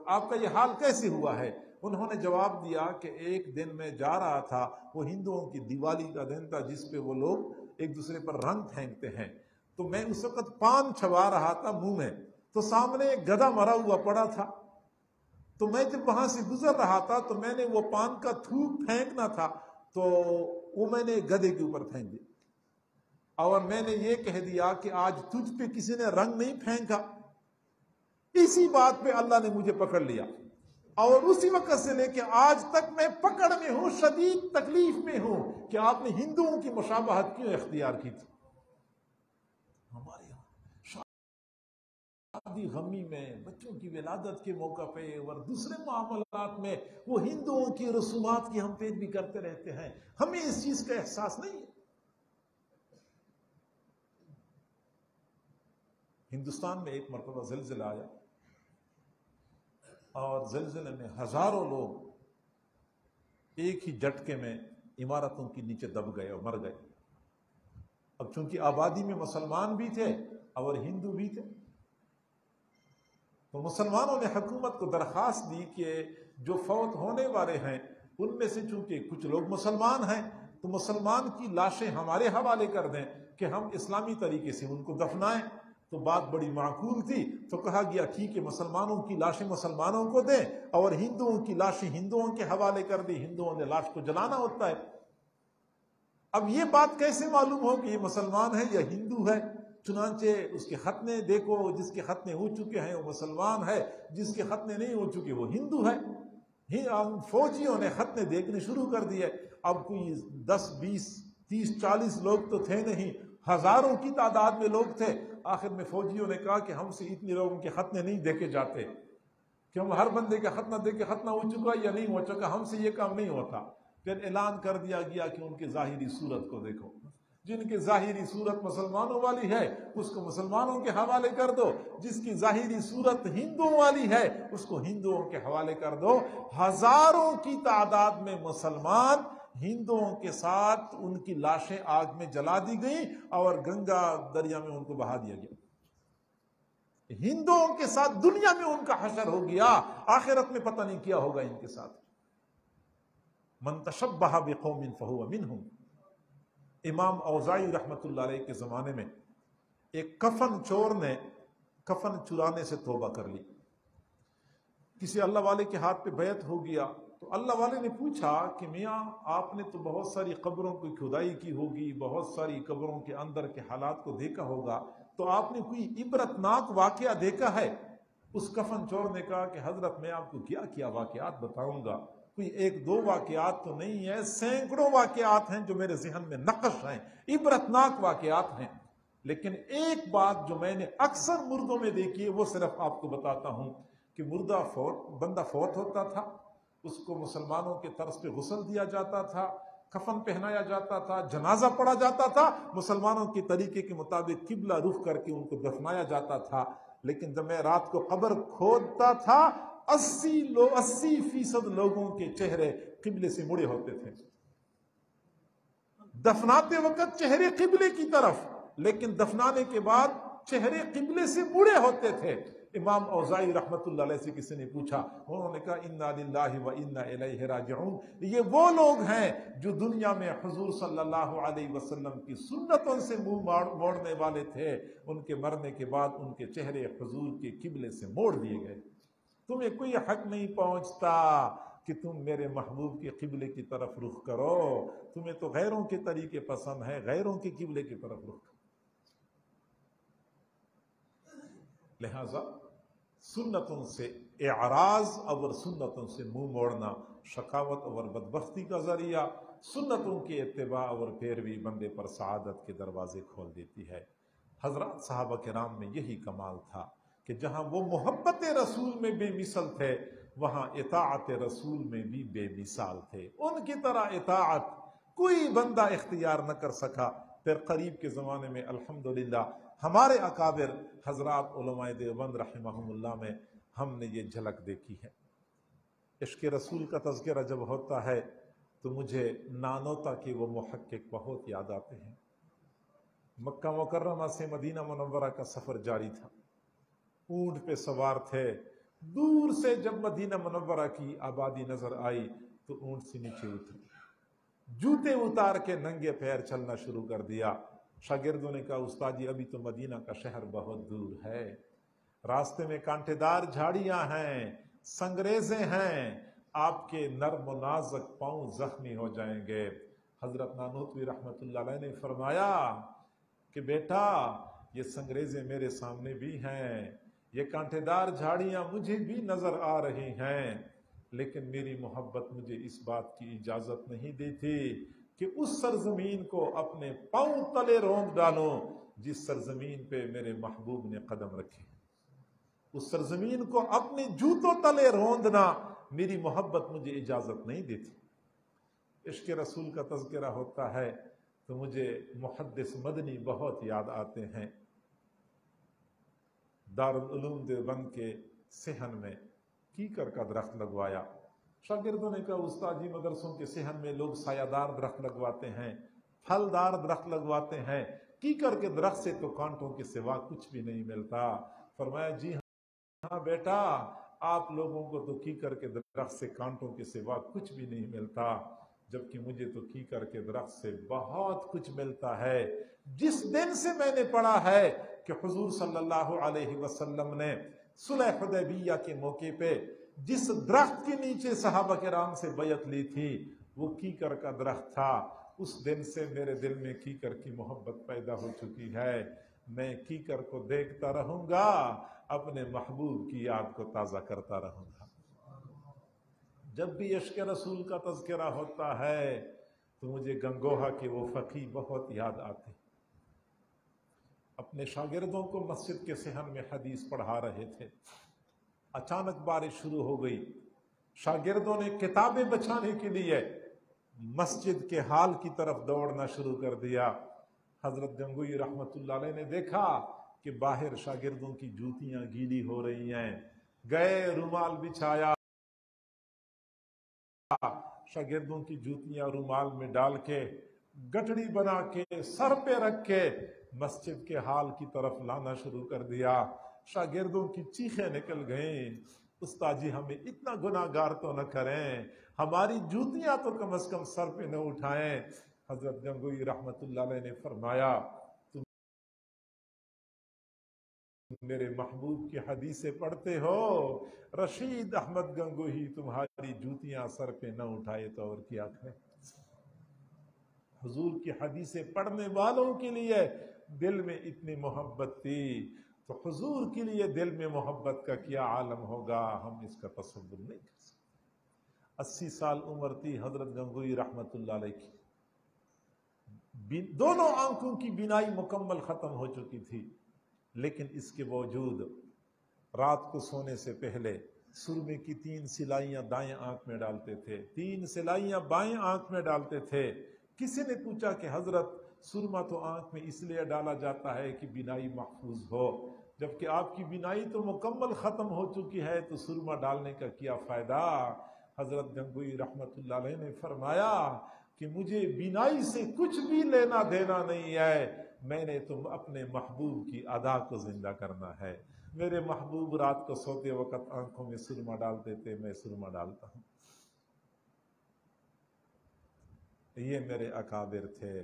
آپ کا یہ حال کیسے ہوا ہے؟ انہوں نے جواب دیا کہ ایک دن میں جا رہا تھا، وہ ہندوؤں کی دیوالی کا دن تھا جس پہ وہ لوگ ایک دوسرے پر رنگ پھینکتے ہیں، تو میں اس وقت پان چبا رہا تھا منہ میں، تو سامنے ایک گدھا مرا ہوا پڑا تھا، تو میں جب وہاں سے گزر رہا تھا تو میں نے وہ پان کا تھوک پھینکنا تھا تو وہ میں نے گدھے کے اوپر پھینک دیا، اور میں نے یہ کہہ دیا کہ آج تجھ پہ کسی نے رنگ نہیں پھینکا۔ اسی بات پہ اللہ نے مجھے پکڑ لیا، اور اسی وقت سے لے کے آج تک میں پکڑ میں ہوں، شدید تکلیف میں ہوں کہ آپ نے ہندوؤں کی مشابہت کیوں اختیار کی تھی۔ ہمارے یہاں شادی غمی میں، بچوں کی ولادت کے موقع پہ اور دوسرے معاملات میں وہ ہندوؤں کی رسومات کی ہم پیروی کرتے رہتے ہیں، ہمیں اس چیز کا احساس نہیں ہے۔ ہندوستان میں ایک مرتبہ زلزلہ آیا، اور زلزلے میں ہزاروں لوگ ایک ہی جھٹکے میں عمارتوں کے نیچے دب گئے اور مر گئے۔ اب چونکہ آبادی میں مسلمان بھی تھے اور ہندو بھی تھے، تو مسلمانوں نے حکومت کو درخواست دی کہ جو فوت ہونے والے ہیں ان میں سے چونکہ کچھ لوگ مسلمان ہیں تو مسلمان کی لاشیں ہمارے حوالے کر دیں کہ ہم اسلامی طریقے سے ان کو دفنائیں۔ تو بات بڑی معقول تھی، تو کہا گیا ٹھیک ہے، مسلمانوں کی لاشیں مسلمانوں کو دیں اور ہندوؤں کی لاشیں ہندوؤں کے حوالے کر دی، ہندوؤں نے لاش کو جلانا ہوتا ہے۔ اب یہ بات کیسے معلوم ہو کہ یہ مسلمان ہے یا ہندو ہے؟ چنانچہ اس کے ختنے دیکھو، جس کے ختنے ہو چکے ہیں وہ مسلمان ہے، جس کے ختنے نہیں ہو چکے وہ ہندو ہے۔ فوجیوں نے ختنے دیکھنے شروع کر دیے۔ اب کوئی 10 20 30 40 لوگ تو تھے نہیں، ہزاروں کی تعداد میں لوگ تھے۔ آخر میں فوجیوں نے کہا کہ ہم سے اتنے لوگوں کے ختنے نہیں دیکھے جاتے، کہ ہم ہر بندے کا ختنہ دیکھ کے ختنہ ہو چکا یا نہیں ہو چکا، ہم سے یہ کام نہیں ہوتا۔ پھر اعلان کر دیا گیا کہ ان کے ظاہری صورت کو دیکھو، جن کی ظاہری صورت مسلمانوں والی ہے اس کو مسلمانوں کے حوالے کر دو، جس کی ظاہری صورت ہندوؤں والی ہے اس کو ہندوؤں کے حوالے کر دو۔ ہزاروں کی تعداد میں مسلمان ہندوؤں کے ساتھ ان کی لاشیں آگ میں جلا دی گئیں اور گنگا دریا میں ان کو بہا دیا گیا۔ ہندوؤں کے ساتھ دنیا میں ان کا حشر ہو گیا، آخرت میں پتہ نہیں کیا ہوگا ان کے ساتھ۔ من تشبہ بقوم فہو منہم۔ امام اوزاعی رحمت اللہ علیہ کے زمانے میں ایک کفن چور نے کفن چرانے سے توبہ کر لی۔ کسی اللہ والے کے ہاتھ پہ بیعت ہو گیا تو اللہ والے نے پوچھا کہ میاں آپ نے تو بہت ساری قبروں کی کھدائی کی ہوگی، بہت ساری قبروں کے اندر کے حالات کو دیکھا ہوگا، تو آپ نے کوئی عبرتناک واقعہ دیکھا ہے؟ اس کفن چور نے کہا کہ حضرت میں آپ کو کیا کیا واقعات بتاؤں گا، کوئی 1 2 واقعات تو نہیں ہے، سینکڑوں واقعات ہیں جو میرے ذہن میں نقش ہیں، عبرتناک واقعات ہیں، لیکن ایک بات جو میں نے اکثر مردوں میں دیکھی ہے وہ صرف آپ کو بتاتا ہوں کہ بندہ فوت ہوتا تھا، اس کو مسلمانوں کے طرز پہ غسل دیا جاتا تھا، کفن پہنایا جاتا تھا، جنازہ پڑھا جاتا تھا، مسلمانوں کے طریقے کے مطابق قبلہ رخ کر کے ان کو دفنایا جاتا تھا، لیکن جب میں رات کو قبر کھودتا تھا 80% لوگوں کے چہرے قبلے سے مڑے ہوتے تھے، دفناتے وقت چہرے قبلے کی طرف، لیکن دفنانے کے بعد چہرے قبلے سے مڑے ہوتے تھے۔ امام اوزاعی رحمت اللہ علیہ سے کسی نے پوچھا، انہوں نے کہا انا للہ و انا الیہ راجعون، یہ وہ لوگ ہیں جو دنیا میں حضور صلی اللہ علیہ وسلم کی سنتوں سے منہ موڑنے والے تھے، ان کے مرنے کے بعد ان کے چہرے حضور کے قبلے سے موڑ دیے گئے۔ تمہیں کوئی حق نہیں پہنچتا کہ تم میرے محبوب کے قبلے کی طرف رخ کرو، تمہیں تو غیروں کے طریقے پسند ہیں، غیروں کے قبلے کی طرف رخ کرو۔ لہذا سنتوں سے اعراض اور سنتوں سے منہ موڑنا شقاوت اور بدبختی کا ذریعہ، سنتوں کی اتباع اور پیروی بندے پر سعادت کے دروازے کھول دیتی ہے۔ حضرات صحابہ کرام میں یہی کمال تھا کہ جہاں وہ محبت رسول میں بے مثل تھے وہاں اطاعت رسول میں بھی بے مثال تھے، ان کی طرح اطاعت کوئی بندہ اختیار نہ کر سکا۔ پھر قریب کے زمانے میں الحمدللہ ہمارے اکابر حضرات علماء دیوبند رحمہم اللہ میں ہم نے یہ جھلک دیکھی ہے۔ عشق رسول کا تذکرہ جب ہوتا ہے تو مجھے نانوتا کے وہ محقق بہت یاد آتے ہیں۔ مکہ مکرمہ سے مدینہ منورہ کا سفر جاری تھا، اونٹ پہ سوار تھے، دور سے جب مدینہ منورہ کی آبادی نظر آئی تو اونٹ سے نیچے اترے، جوتے اتار کے ننگے پیر چلنا شروع کر دیا۔ شاگردوں نے کہا استاد جی ابھی تو مدینہ کا شہر بہت دور ہے، راستے میں کانٹے دار جھاڑیاں ہیں، سنگریزیں ہیں، آپ کے نرم و نازک پاؤں زخمی ہو جائیں گے۔ حضرت نانوتوی رحمت اللہ علیہ نے فرمایا کہ بیٹا یہ سنگریزیں میرے سامنے بھی ہیں، یہ کانٹے دار جھاڑیاں مجھے بھی نظر آ رہی ہیں، لیکن میری محبت مجھے اس بات کی اجازت نہیں دیتی کہ اس سرزمین کو اپنے پاؤں تلے روند ڈالوں جس سرزمین پہ میرے محبوب نے قدم رکھے، اس سرزمین کو اپنے جوتوں تلے روندنا میری محبت مجھے اجازت نہیں دیتی۔ عشق رسول کا تذکرہ ہوتا ہے تو مجھے محدث مدنی بہت یاد آتے ہیں۔ دارالعلوم دیوبند کے صحن میں کیکر کا درخت لگوایا، شاگردوں نے کہا استاد جی مدرسوں کے صحن میں لوگ سایہ دار درخت لگواتے ہیں، پھلدار درخت لگواتے ہیں، کیکر کے درخت سے تو کانٹوں کے سوا کچھ بھی نہیں ملتا۔ فرمایا جی ہاں بیٹا آپ لوگوں کو تو کیکر کے درخت سے کانٹوں کے سوا کچھ بھی نہیں ملتا، جبکہ مجھے تو کیکر کے درخت سے بہت کچھ ملتا ہے۔ جس دن سے میں نے پڑھا ہے کہ حضور صلی اللہ علیہ وسلم نے صلح حدیبیہ کے موقع پہ جس درخت کے نیچے صحابہ کرام سے بیعت لی تھی وہ کیکر کا درخت تھا، اس دن سے میرے دل میں کیکر کی محبت پیدا ہو چکی ہے۔ میں کیکر کو دیکھتا رہوں گا، اپنے محبوب کی یاد کو تازہ کرتا رہوں گا۔ جب بھی عشق رسول کا تذکرہ ہوتا ہے تو مجھے گنگوہا کے وہ فقی بہت یاد آتے۔ اپنے شاگردوں کو مسجد کے صحن میں حدیث پڑھا رہے تھے، اچانک بارش شروع ہو گئی۔ شاگردوں نے کتابیں بچانے کے لیے مسجد کے ہال کی طرف دوڑنا شروع کر دیا۔ حضرت گنگوئی رحمت اللہ علیہ نے دیکھا کہ باہر شاگردوں کی جوتیاں گیلی ہو رہی ہیں، گئے رومال بچھایا، شاگردوں کی جوتیاں رومال میں ڈال کے گٹڑی بنا کے سر پہ رکھ کے مسجد کے ہال کی طرف لانا شروع کر دیا۔ شاگردوں کی چیخیں نکل گئیں، استاد جی ہمیں اتنا گناہ گار تو نہ کریں، ہماری جوتیاں تو کم از کم سر پہ نہ اٹھائیں۔ حضرت گنگوئی رحمت اللہ علیہ نے فرمایا تم میرے محبوب کی حدیثیں پڑھتے ہو، رشید احمد گنگوہی تمہاری جوتیاں سر پہ نہ اٹھائے تو اور کیا کریں۔ حضور کی حدیثیں پڑھنے والوں کے لیے دل میں اتنی محبت تھی، تو حضور کے لیے دل میں محبت کا کیا عالم ہوگا، ہم اس کا تصور نہیں کر سکتے۔ 80 سال عمر تھی حضرت گنگوئی رحمت اللہ علیہ کی، دونوں آنکھوں کی بینائی مکمل ختم ہو چکی تھی، لیکن اس کے باوجود رات کو سونے سے پہلے سرمے کی 3 سلائیاں دائیں آنکھ میں ڈالتے تھے، 3 سلائیاں بائیں آنکھ میں ڈالتے تھے۔ کسی نے پوچھا کہ حضرت سرما تو آنکھ میں اس لیے ڈالا جاتا ہے کہ بینائی محفوظ ہو، جبکہ آپ کی بینائی تو مکمل ختم ہو چکی ہے، تو سرما ڈالنے کا کیا فائدہ؟ حضرت گنگوئی رحمت اللہ علیہ نے فرمایا کہ مجھے بینائی سے کچھ بھی لینا دینا نہیں ہے، میں نے تم اپنے محبوب کی ادا کو زندہ کرنا ہے۔ میرے محبوب رات کو سوتے وقت آنکھوں میں سرما ڈالتے تھے، میں سرما ڈالتا ہوں۔ یہ میرے اکابر تھے،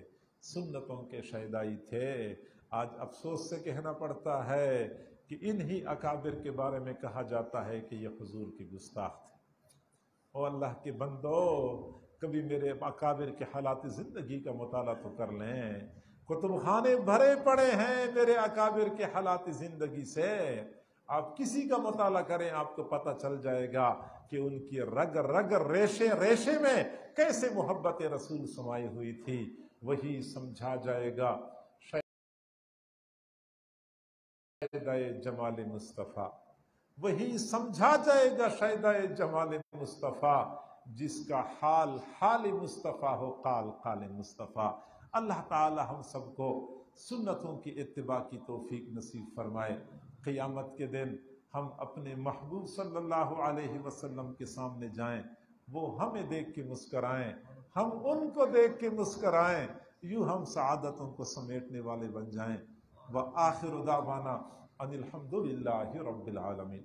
سنتوں کے شیدائی تھے۔ آج افسوس سے کہنا پڑتا ہے کہ انہی اکابر کے بارے میں کہا جاتا ہے کہ یہ حضور کی گستاخ تھے۔ او اللہ کے بندو، کبھی میرے اکابر کے حالات زندگی کا مطالعہ تو کر لیں، کتب خانے بھرے پڑے ہیں میرے اکابر کے حالات زندگی سے۔ آپ کسی کا مطالعہ کریں، آپ کو پتہ چل جائے گا کہ ان کی رگ رگ ریشے ریشے میں کیسے محبت رسول سمائی ہوئی تھی۔ وہی سمجھا جائے گا شیدائے جمال مصطفیٰ، وہی سمجھا جائے گا شیدائے جمال مصطفیٰ، جس کا حال حال مصطفیٰ ہو، قال قال مصطفیٰ۔ اللہ تعالی ہم سب کو سنتوں کی اتباع کی توفیق نصیب فرمائے۔ قیامت کے دن ہم اپنے محبوب صلی اللہ علیہ وسلم کے سامنے جائیں، وہ ہمیں دیکھ کے مسکرائیں، ہم ان کو دیکھ کے مسکرائیں، یوں ہم سعادتوں کو سمیٹنے والے بن جائیں۔ وآخر دعوانا ان الحمد للہ رب العالمین۔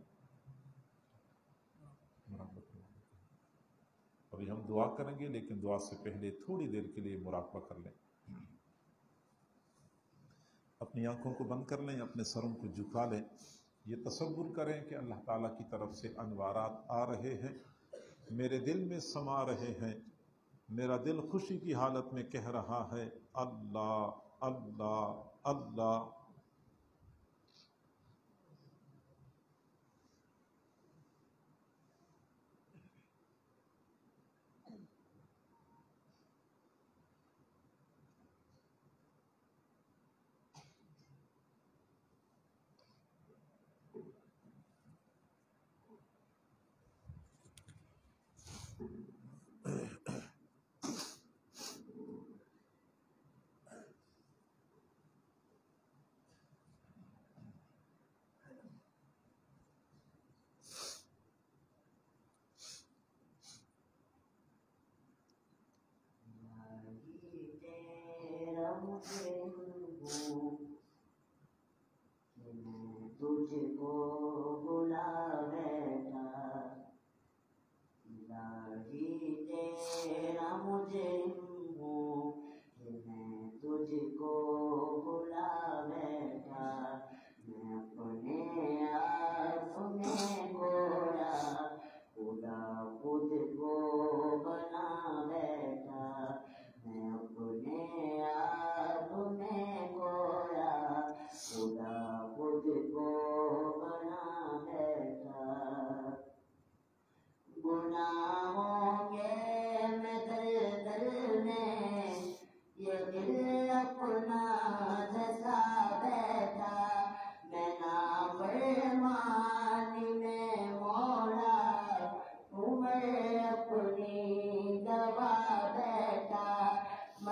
ابھی ہم دعا کریں گے، لیکن دعا سے پہلے تھوڑی دیر کے لیے مراقبہ کر لیں۔ اپنی آنکھوں کو بند کر لیں، اپنے سروں کو جھکا لیں، یہ تصور کریں کہ اللہ تعالیٰ کی طرف سے انوارات آ رہے ہیں، میرے دل میں سما رہے ہیں، میرا دل خوشی کی حالت میں کہہ رہا ہے اللہ اللہ اللہ۔ تجھ کو بلا بیٹھا الہی تیرا مجرم ہوں کہ میں تجھ کو بلا بیٹھا، میں اپنے آپ میں گویا خدا خود کو بنا بیٹھا، میں اپنے آپ میں گویا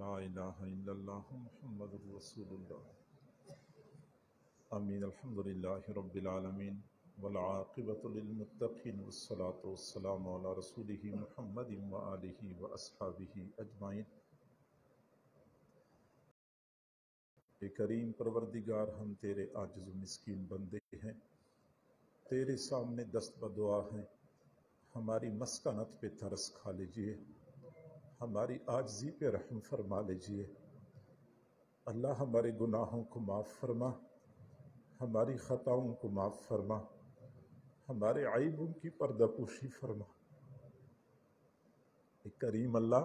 لا الہ الا اللہ محمد رسول اللہ آمین الحمدللہ رب العالمین والعاقبۃ للمتقین والصلاة والسلام علی رسولہ محمد وآلہ واصحابہ اجمعین۔ اے کریم پروردگار، ہم تیرے عاجز و مسکین بندے ہیں، تیرے سامنے دست بدعا ہیں، ہماری مسکنت پہ ترس کھا لیجئے، ہماری عاجزی پہ رحم فرما لیجئے۔ اللہ ہمارے گناہوں کو معاف فرما، ہماری خطاؤں کو معاف فرما، ہمارے عیبوں کی پردہ پوشی فرما۔ اے کریم اللہ،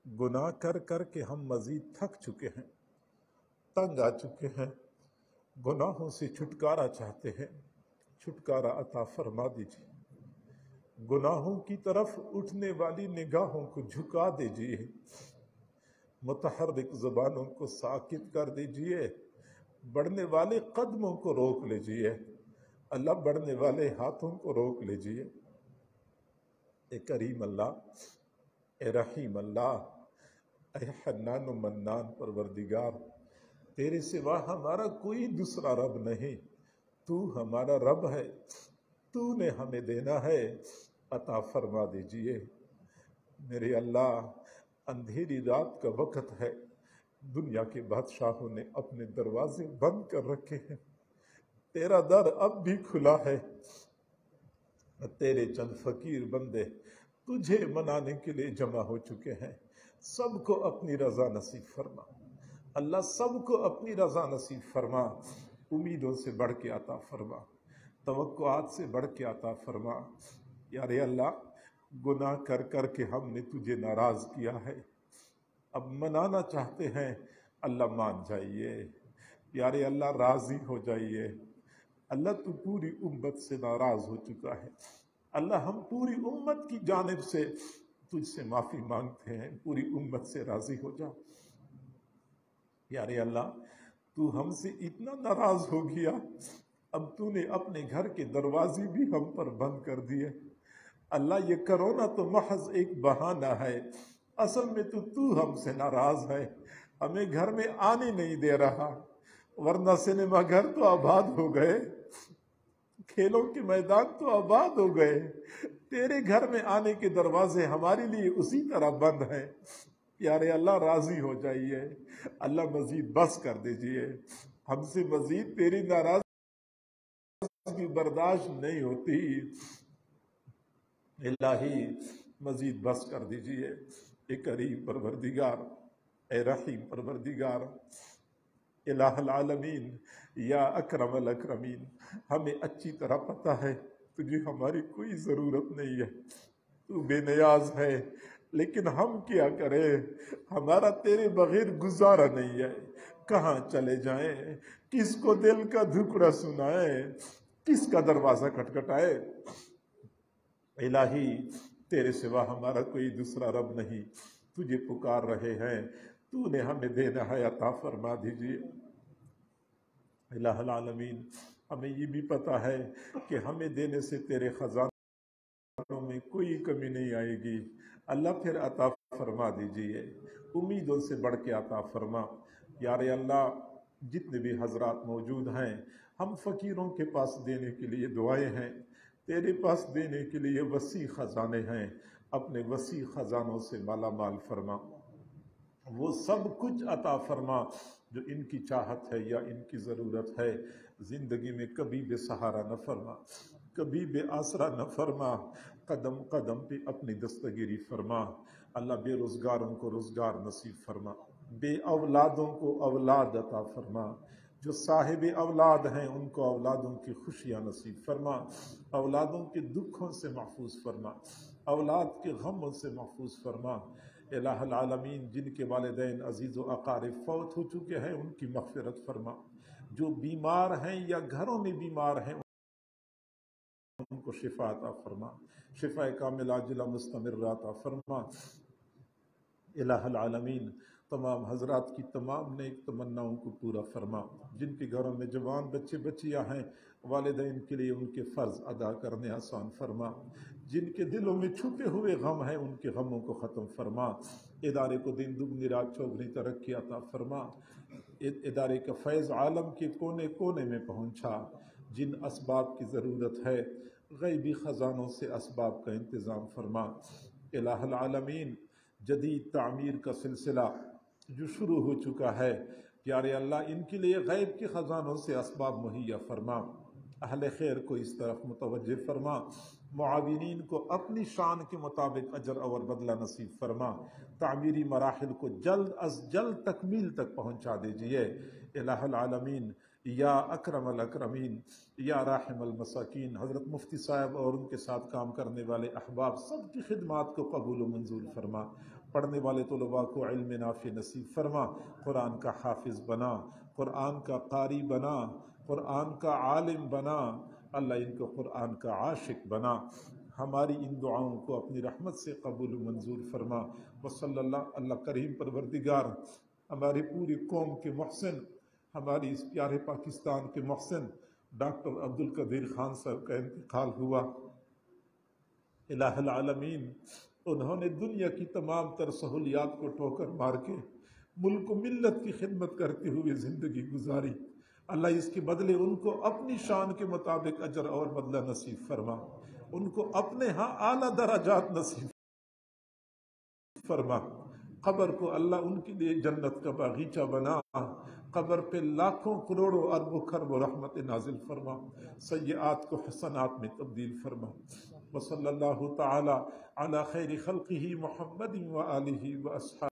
گناہ کر کر کے ہم مزید تھک چکے ہیں، تنگ آ چکے ہیں، گناہوں سے چھٹکارا چاہتے ہیں، چھٹکارا عطا فرما دیجیے۔ گناہوں کی طرف اٹھنے والی نگاہوں کو جھکا دیجیے، متحرک زبانوں کو ساکت کر دیجیے، بڑھنے والے قدموں کو روک لیجیے، اللہ بڑھنے والے ہاتھوں کو روک لیجیے۔ اے کریم اللہ، اے رحیم اللہ، اے حنان و منان پروردگار، تیرے سوا ہمارا کوئی دوسرا رب نہیں، تو ہمارا رب ہے، تو نے ہمیں دینا ہے، عطا فرما دیجئے۔ میرے اللہ، اندھیری رات کا وقت ہے، دنیا کے بادشاہوں نے اپنے دروازے بند کر رکھے ہیں، تیرا در اب بھی کھلا ہے، تیرے چند فقیر بندے تجھے منانے کے لیے جمع ہو چکے ہیں، سب کو اپنی رضا نصیب فرما اللہ، سب کو اپنی رضا نصیب فرما، امیدوں سے بڑھ کے عطا فرما، توقعات سے بڑھ کے عطا فرما۔ یارے اللہ، گناہ کر کر کے ہم نے تجھے ناراض کیا ہے، اب منانا چاہتے ہیں، اللہ مان جائیے۔ پیارے اللہ، راضی ہو جائیے۔ اللہ، تو پوری امت سے ناراض ہو چکا ہے، اللہ ہم پوری امت کی جانب سے تجھ سے معافی مانگتے ہیں، پوری امت سے راضی ہو جا۔ پیارے اللہ، تو ہم سے اتنا ناراض ہو گیا، اب تو نے اپنے گھر کے دروازے بھی ہم پر بند کر دیے۔ اللہ، یہ کرونا تو محض ایک بہانہ ہے، اصل میں تو ہم سے ناراض ہے، ہمیں گھر میں آنے نہیں دے رہا، ورنہ سینما گھر تو آباد ہو گئے، کھیلوں کے میدان تو آباد ہو گئے، تیرے گھر میں آنے کے دروازے ہمارے لیے اسی طرح بند ہیں۔ پیارے اللہ، راضی ہو جائیے، اللہ مزید بس کر دیجئے، ہم سے مزید تیری ناراضگی برداشت نہیں ہوتی، الہی مزید بس کر دیجئے۔ اے کریم پروردگار، اے رحیم پروردگار، الہ العالمین، یا اکرم الاکرمین، ہمیں اچھی طرح پتہ ہے تجھے ہماری کوئی ضرورت نہیں ہے، تو بے نیاز ہے، لیکن ہم کیا کریں، ہمارا تیرے بغیر گزارا نہیں ہے، کہاں چلے جائیں، کس کو دل کا دھکڑا سنائیں، کس کا دروازہ کھٹکھٹائے۔ الہی، تیرے سوا ہمارا کوئی دوسرا رب نہیں، تجھے پکار رہے ہیں، تو نے ہمیں دینا ہے، عطا فرما دیجئے۔ الہ العالمین، ہمیں یہ بھی پتہ ہے کہ ہمیں دینے سے تیرے خزانوں میں کوئی کمی نہیں آئے گی، اللہ پھر عطا فرما دیجئے، امیدوں سے بڑھ کے عطا فرما۔ یارے اللہ، جتنے بھی حضرات موجود ہیں، ہم فقیروں کے پاس دینے کے لیے دعائیں ہیں، تیرے پاس دینے کے لیے وسیع خزانے ہیں، اپنے وسیع خزانوں سے مالا مال فرما، وہ سب کچھ عطا فرما جو ان کی چاہت ہے یا ان کی ضرورت ہے، زندگی میں کبھی بے سہارا نہ فرما، کبھی بے آسرا نہ فرما، قدم قدم پہ اپنی دستگیری فرما۔ اللہ، بے روزگاروں کو روزگار نصیب فرما، بے اولادوں کو اولاد عطا فرما، جو صاحب اولاد ہیں ان کو اولادوں کی خوشیاں نصیب فرما، اولادوں کے دکھوں سے محفوظ فرما، اولاد کے غموں سے محفوظ فرما۔ الہ العالمین، جن کے والدین عزیز و اقارب فوت ہو چکے ہیں ان کی مغفرت فرما، جو بیمار ہیں یا گھروں میں بیمار ہیں ان کو شفا عطا فرما، شفا کاملہ عاجلہ مستمرہ عطا فرما۔ الہ العالمین، تمام حضرات کی تمام نیک تمناؤں کو پورا فرما، جن کے گھروں میں جوان بچے بچیاں ہیں، والدین کے لیے ان کے فرض ادا کرنے آسان فرما۔ جن کے دلوں میں چھپے ہوئے غم ہیں ان کے غموں کو ختم فرما، ادارے کو دن دگنی رات چوگنی ترقی عطا فرما، ادارے کا فیض عالم کے کونے کونے میں پہنچا، جن اسباب کی ضرورت ہے غیبی خزانوں سے اسباب کا انتظام فرما۔ الہ العالمین، جدید تعمیر کا سلسلہ جو شروع ہو چکا ہے، پیارے اللہ ان کے لیے غیب کے خزانوں سے اسباب مہیا فرما، اہل خیر کو اس طرف متوجہ فرما، معاونین کو اپنی شان کے مطابق اجر اور بدلہ نصیب فرما، تعمیری مراحل کو جلد از جلد تکمیل تک پہنچا دیجئے۔ الہ العالمین، یا اکرم الاکرمین، یا راحم المساکین، حضرت مفتی صاحب اور ان کے ساتھ کام کرنے والے احباب سب کی خدمات کو قبول و منظور فرما، پڑھنے والے طلباء کو علم نافع نصیب فرما، قرآن کا حافظ بنا، قرآن کا قاری بنا، قرآن کا عالم بنا، اللہ ان کو قرآن کا عاشق بنا، ہماری ان دعاؤں کو اپنی رحمت سے قبول و منظور فرما۔ وصلی اللہ کریم پروردگار ہماری پوری قوم کے محسن، ہماری اس پیارے پاکستان کے محسن ڈاکٹر عبدالقدیر خان صاحب کا انتقال ہوا، الہ العالمین انہوں نے دنیا کی تمام تر سہولیات کو ٹھوکر مار کے ملک و ملت کی خدمت کرتے ہوئے زندگی گزاری، اللہ اس کے بدلے ان کو اپنی شان کے مطابق اجر اور بدلہ نصیب فرما، ان کو اپنے ہاں اعلیٰ درجات نصیب فرما، قبر کو اللہ ان کے لیے جنت کا باغیچہ بنا، قبر پہ لاکھوں کروڑوں اربوں خربوں رحمت نازل فرما، سیئات کو حسنات میں تبدیل فرما۔ وصلی اللہ تعالی علی خیر خلقہ محمد و آلہ و اصحابہ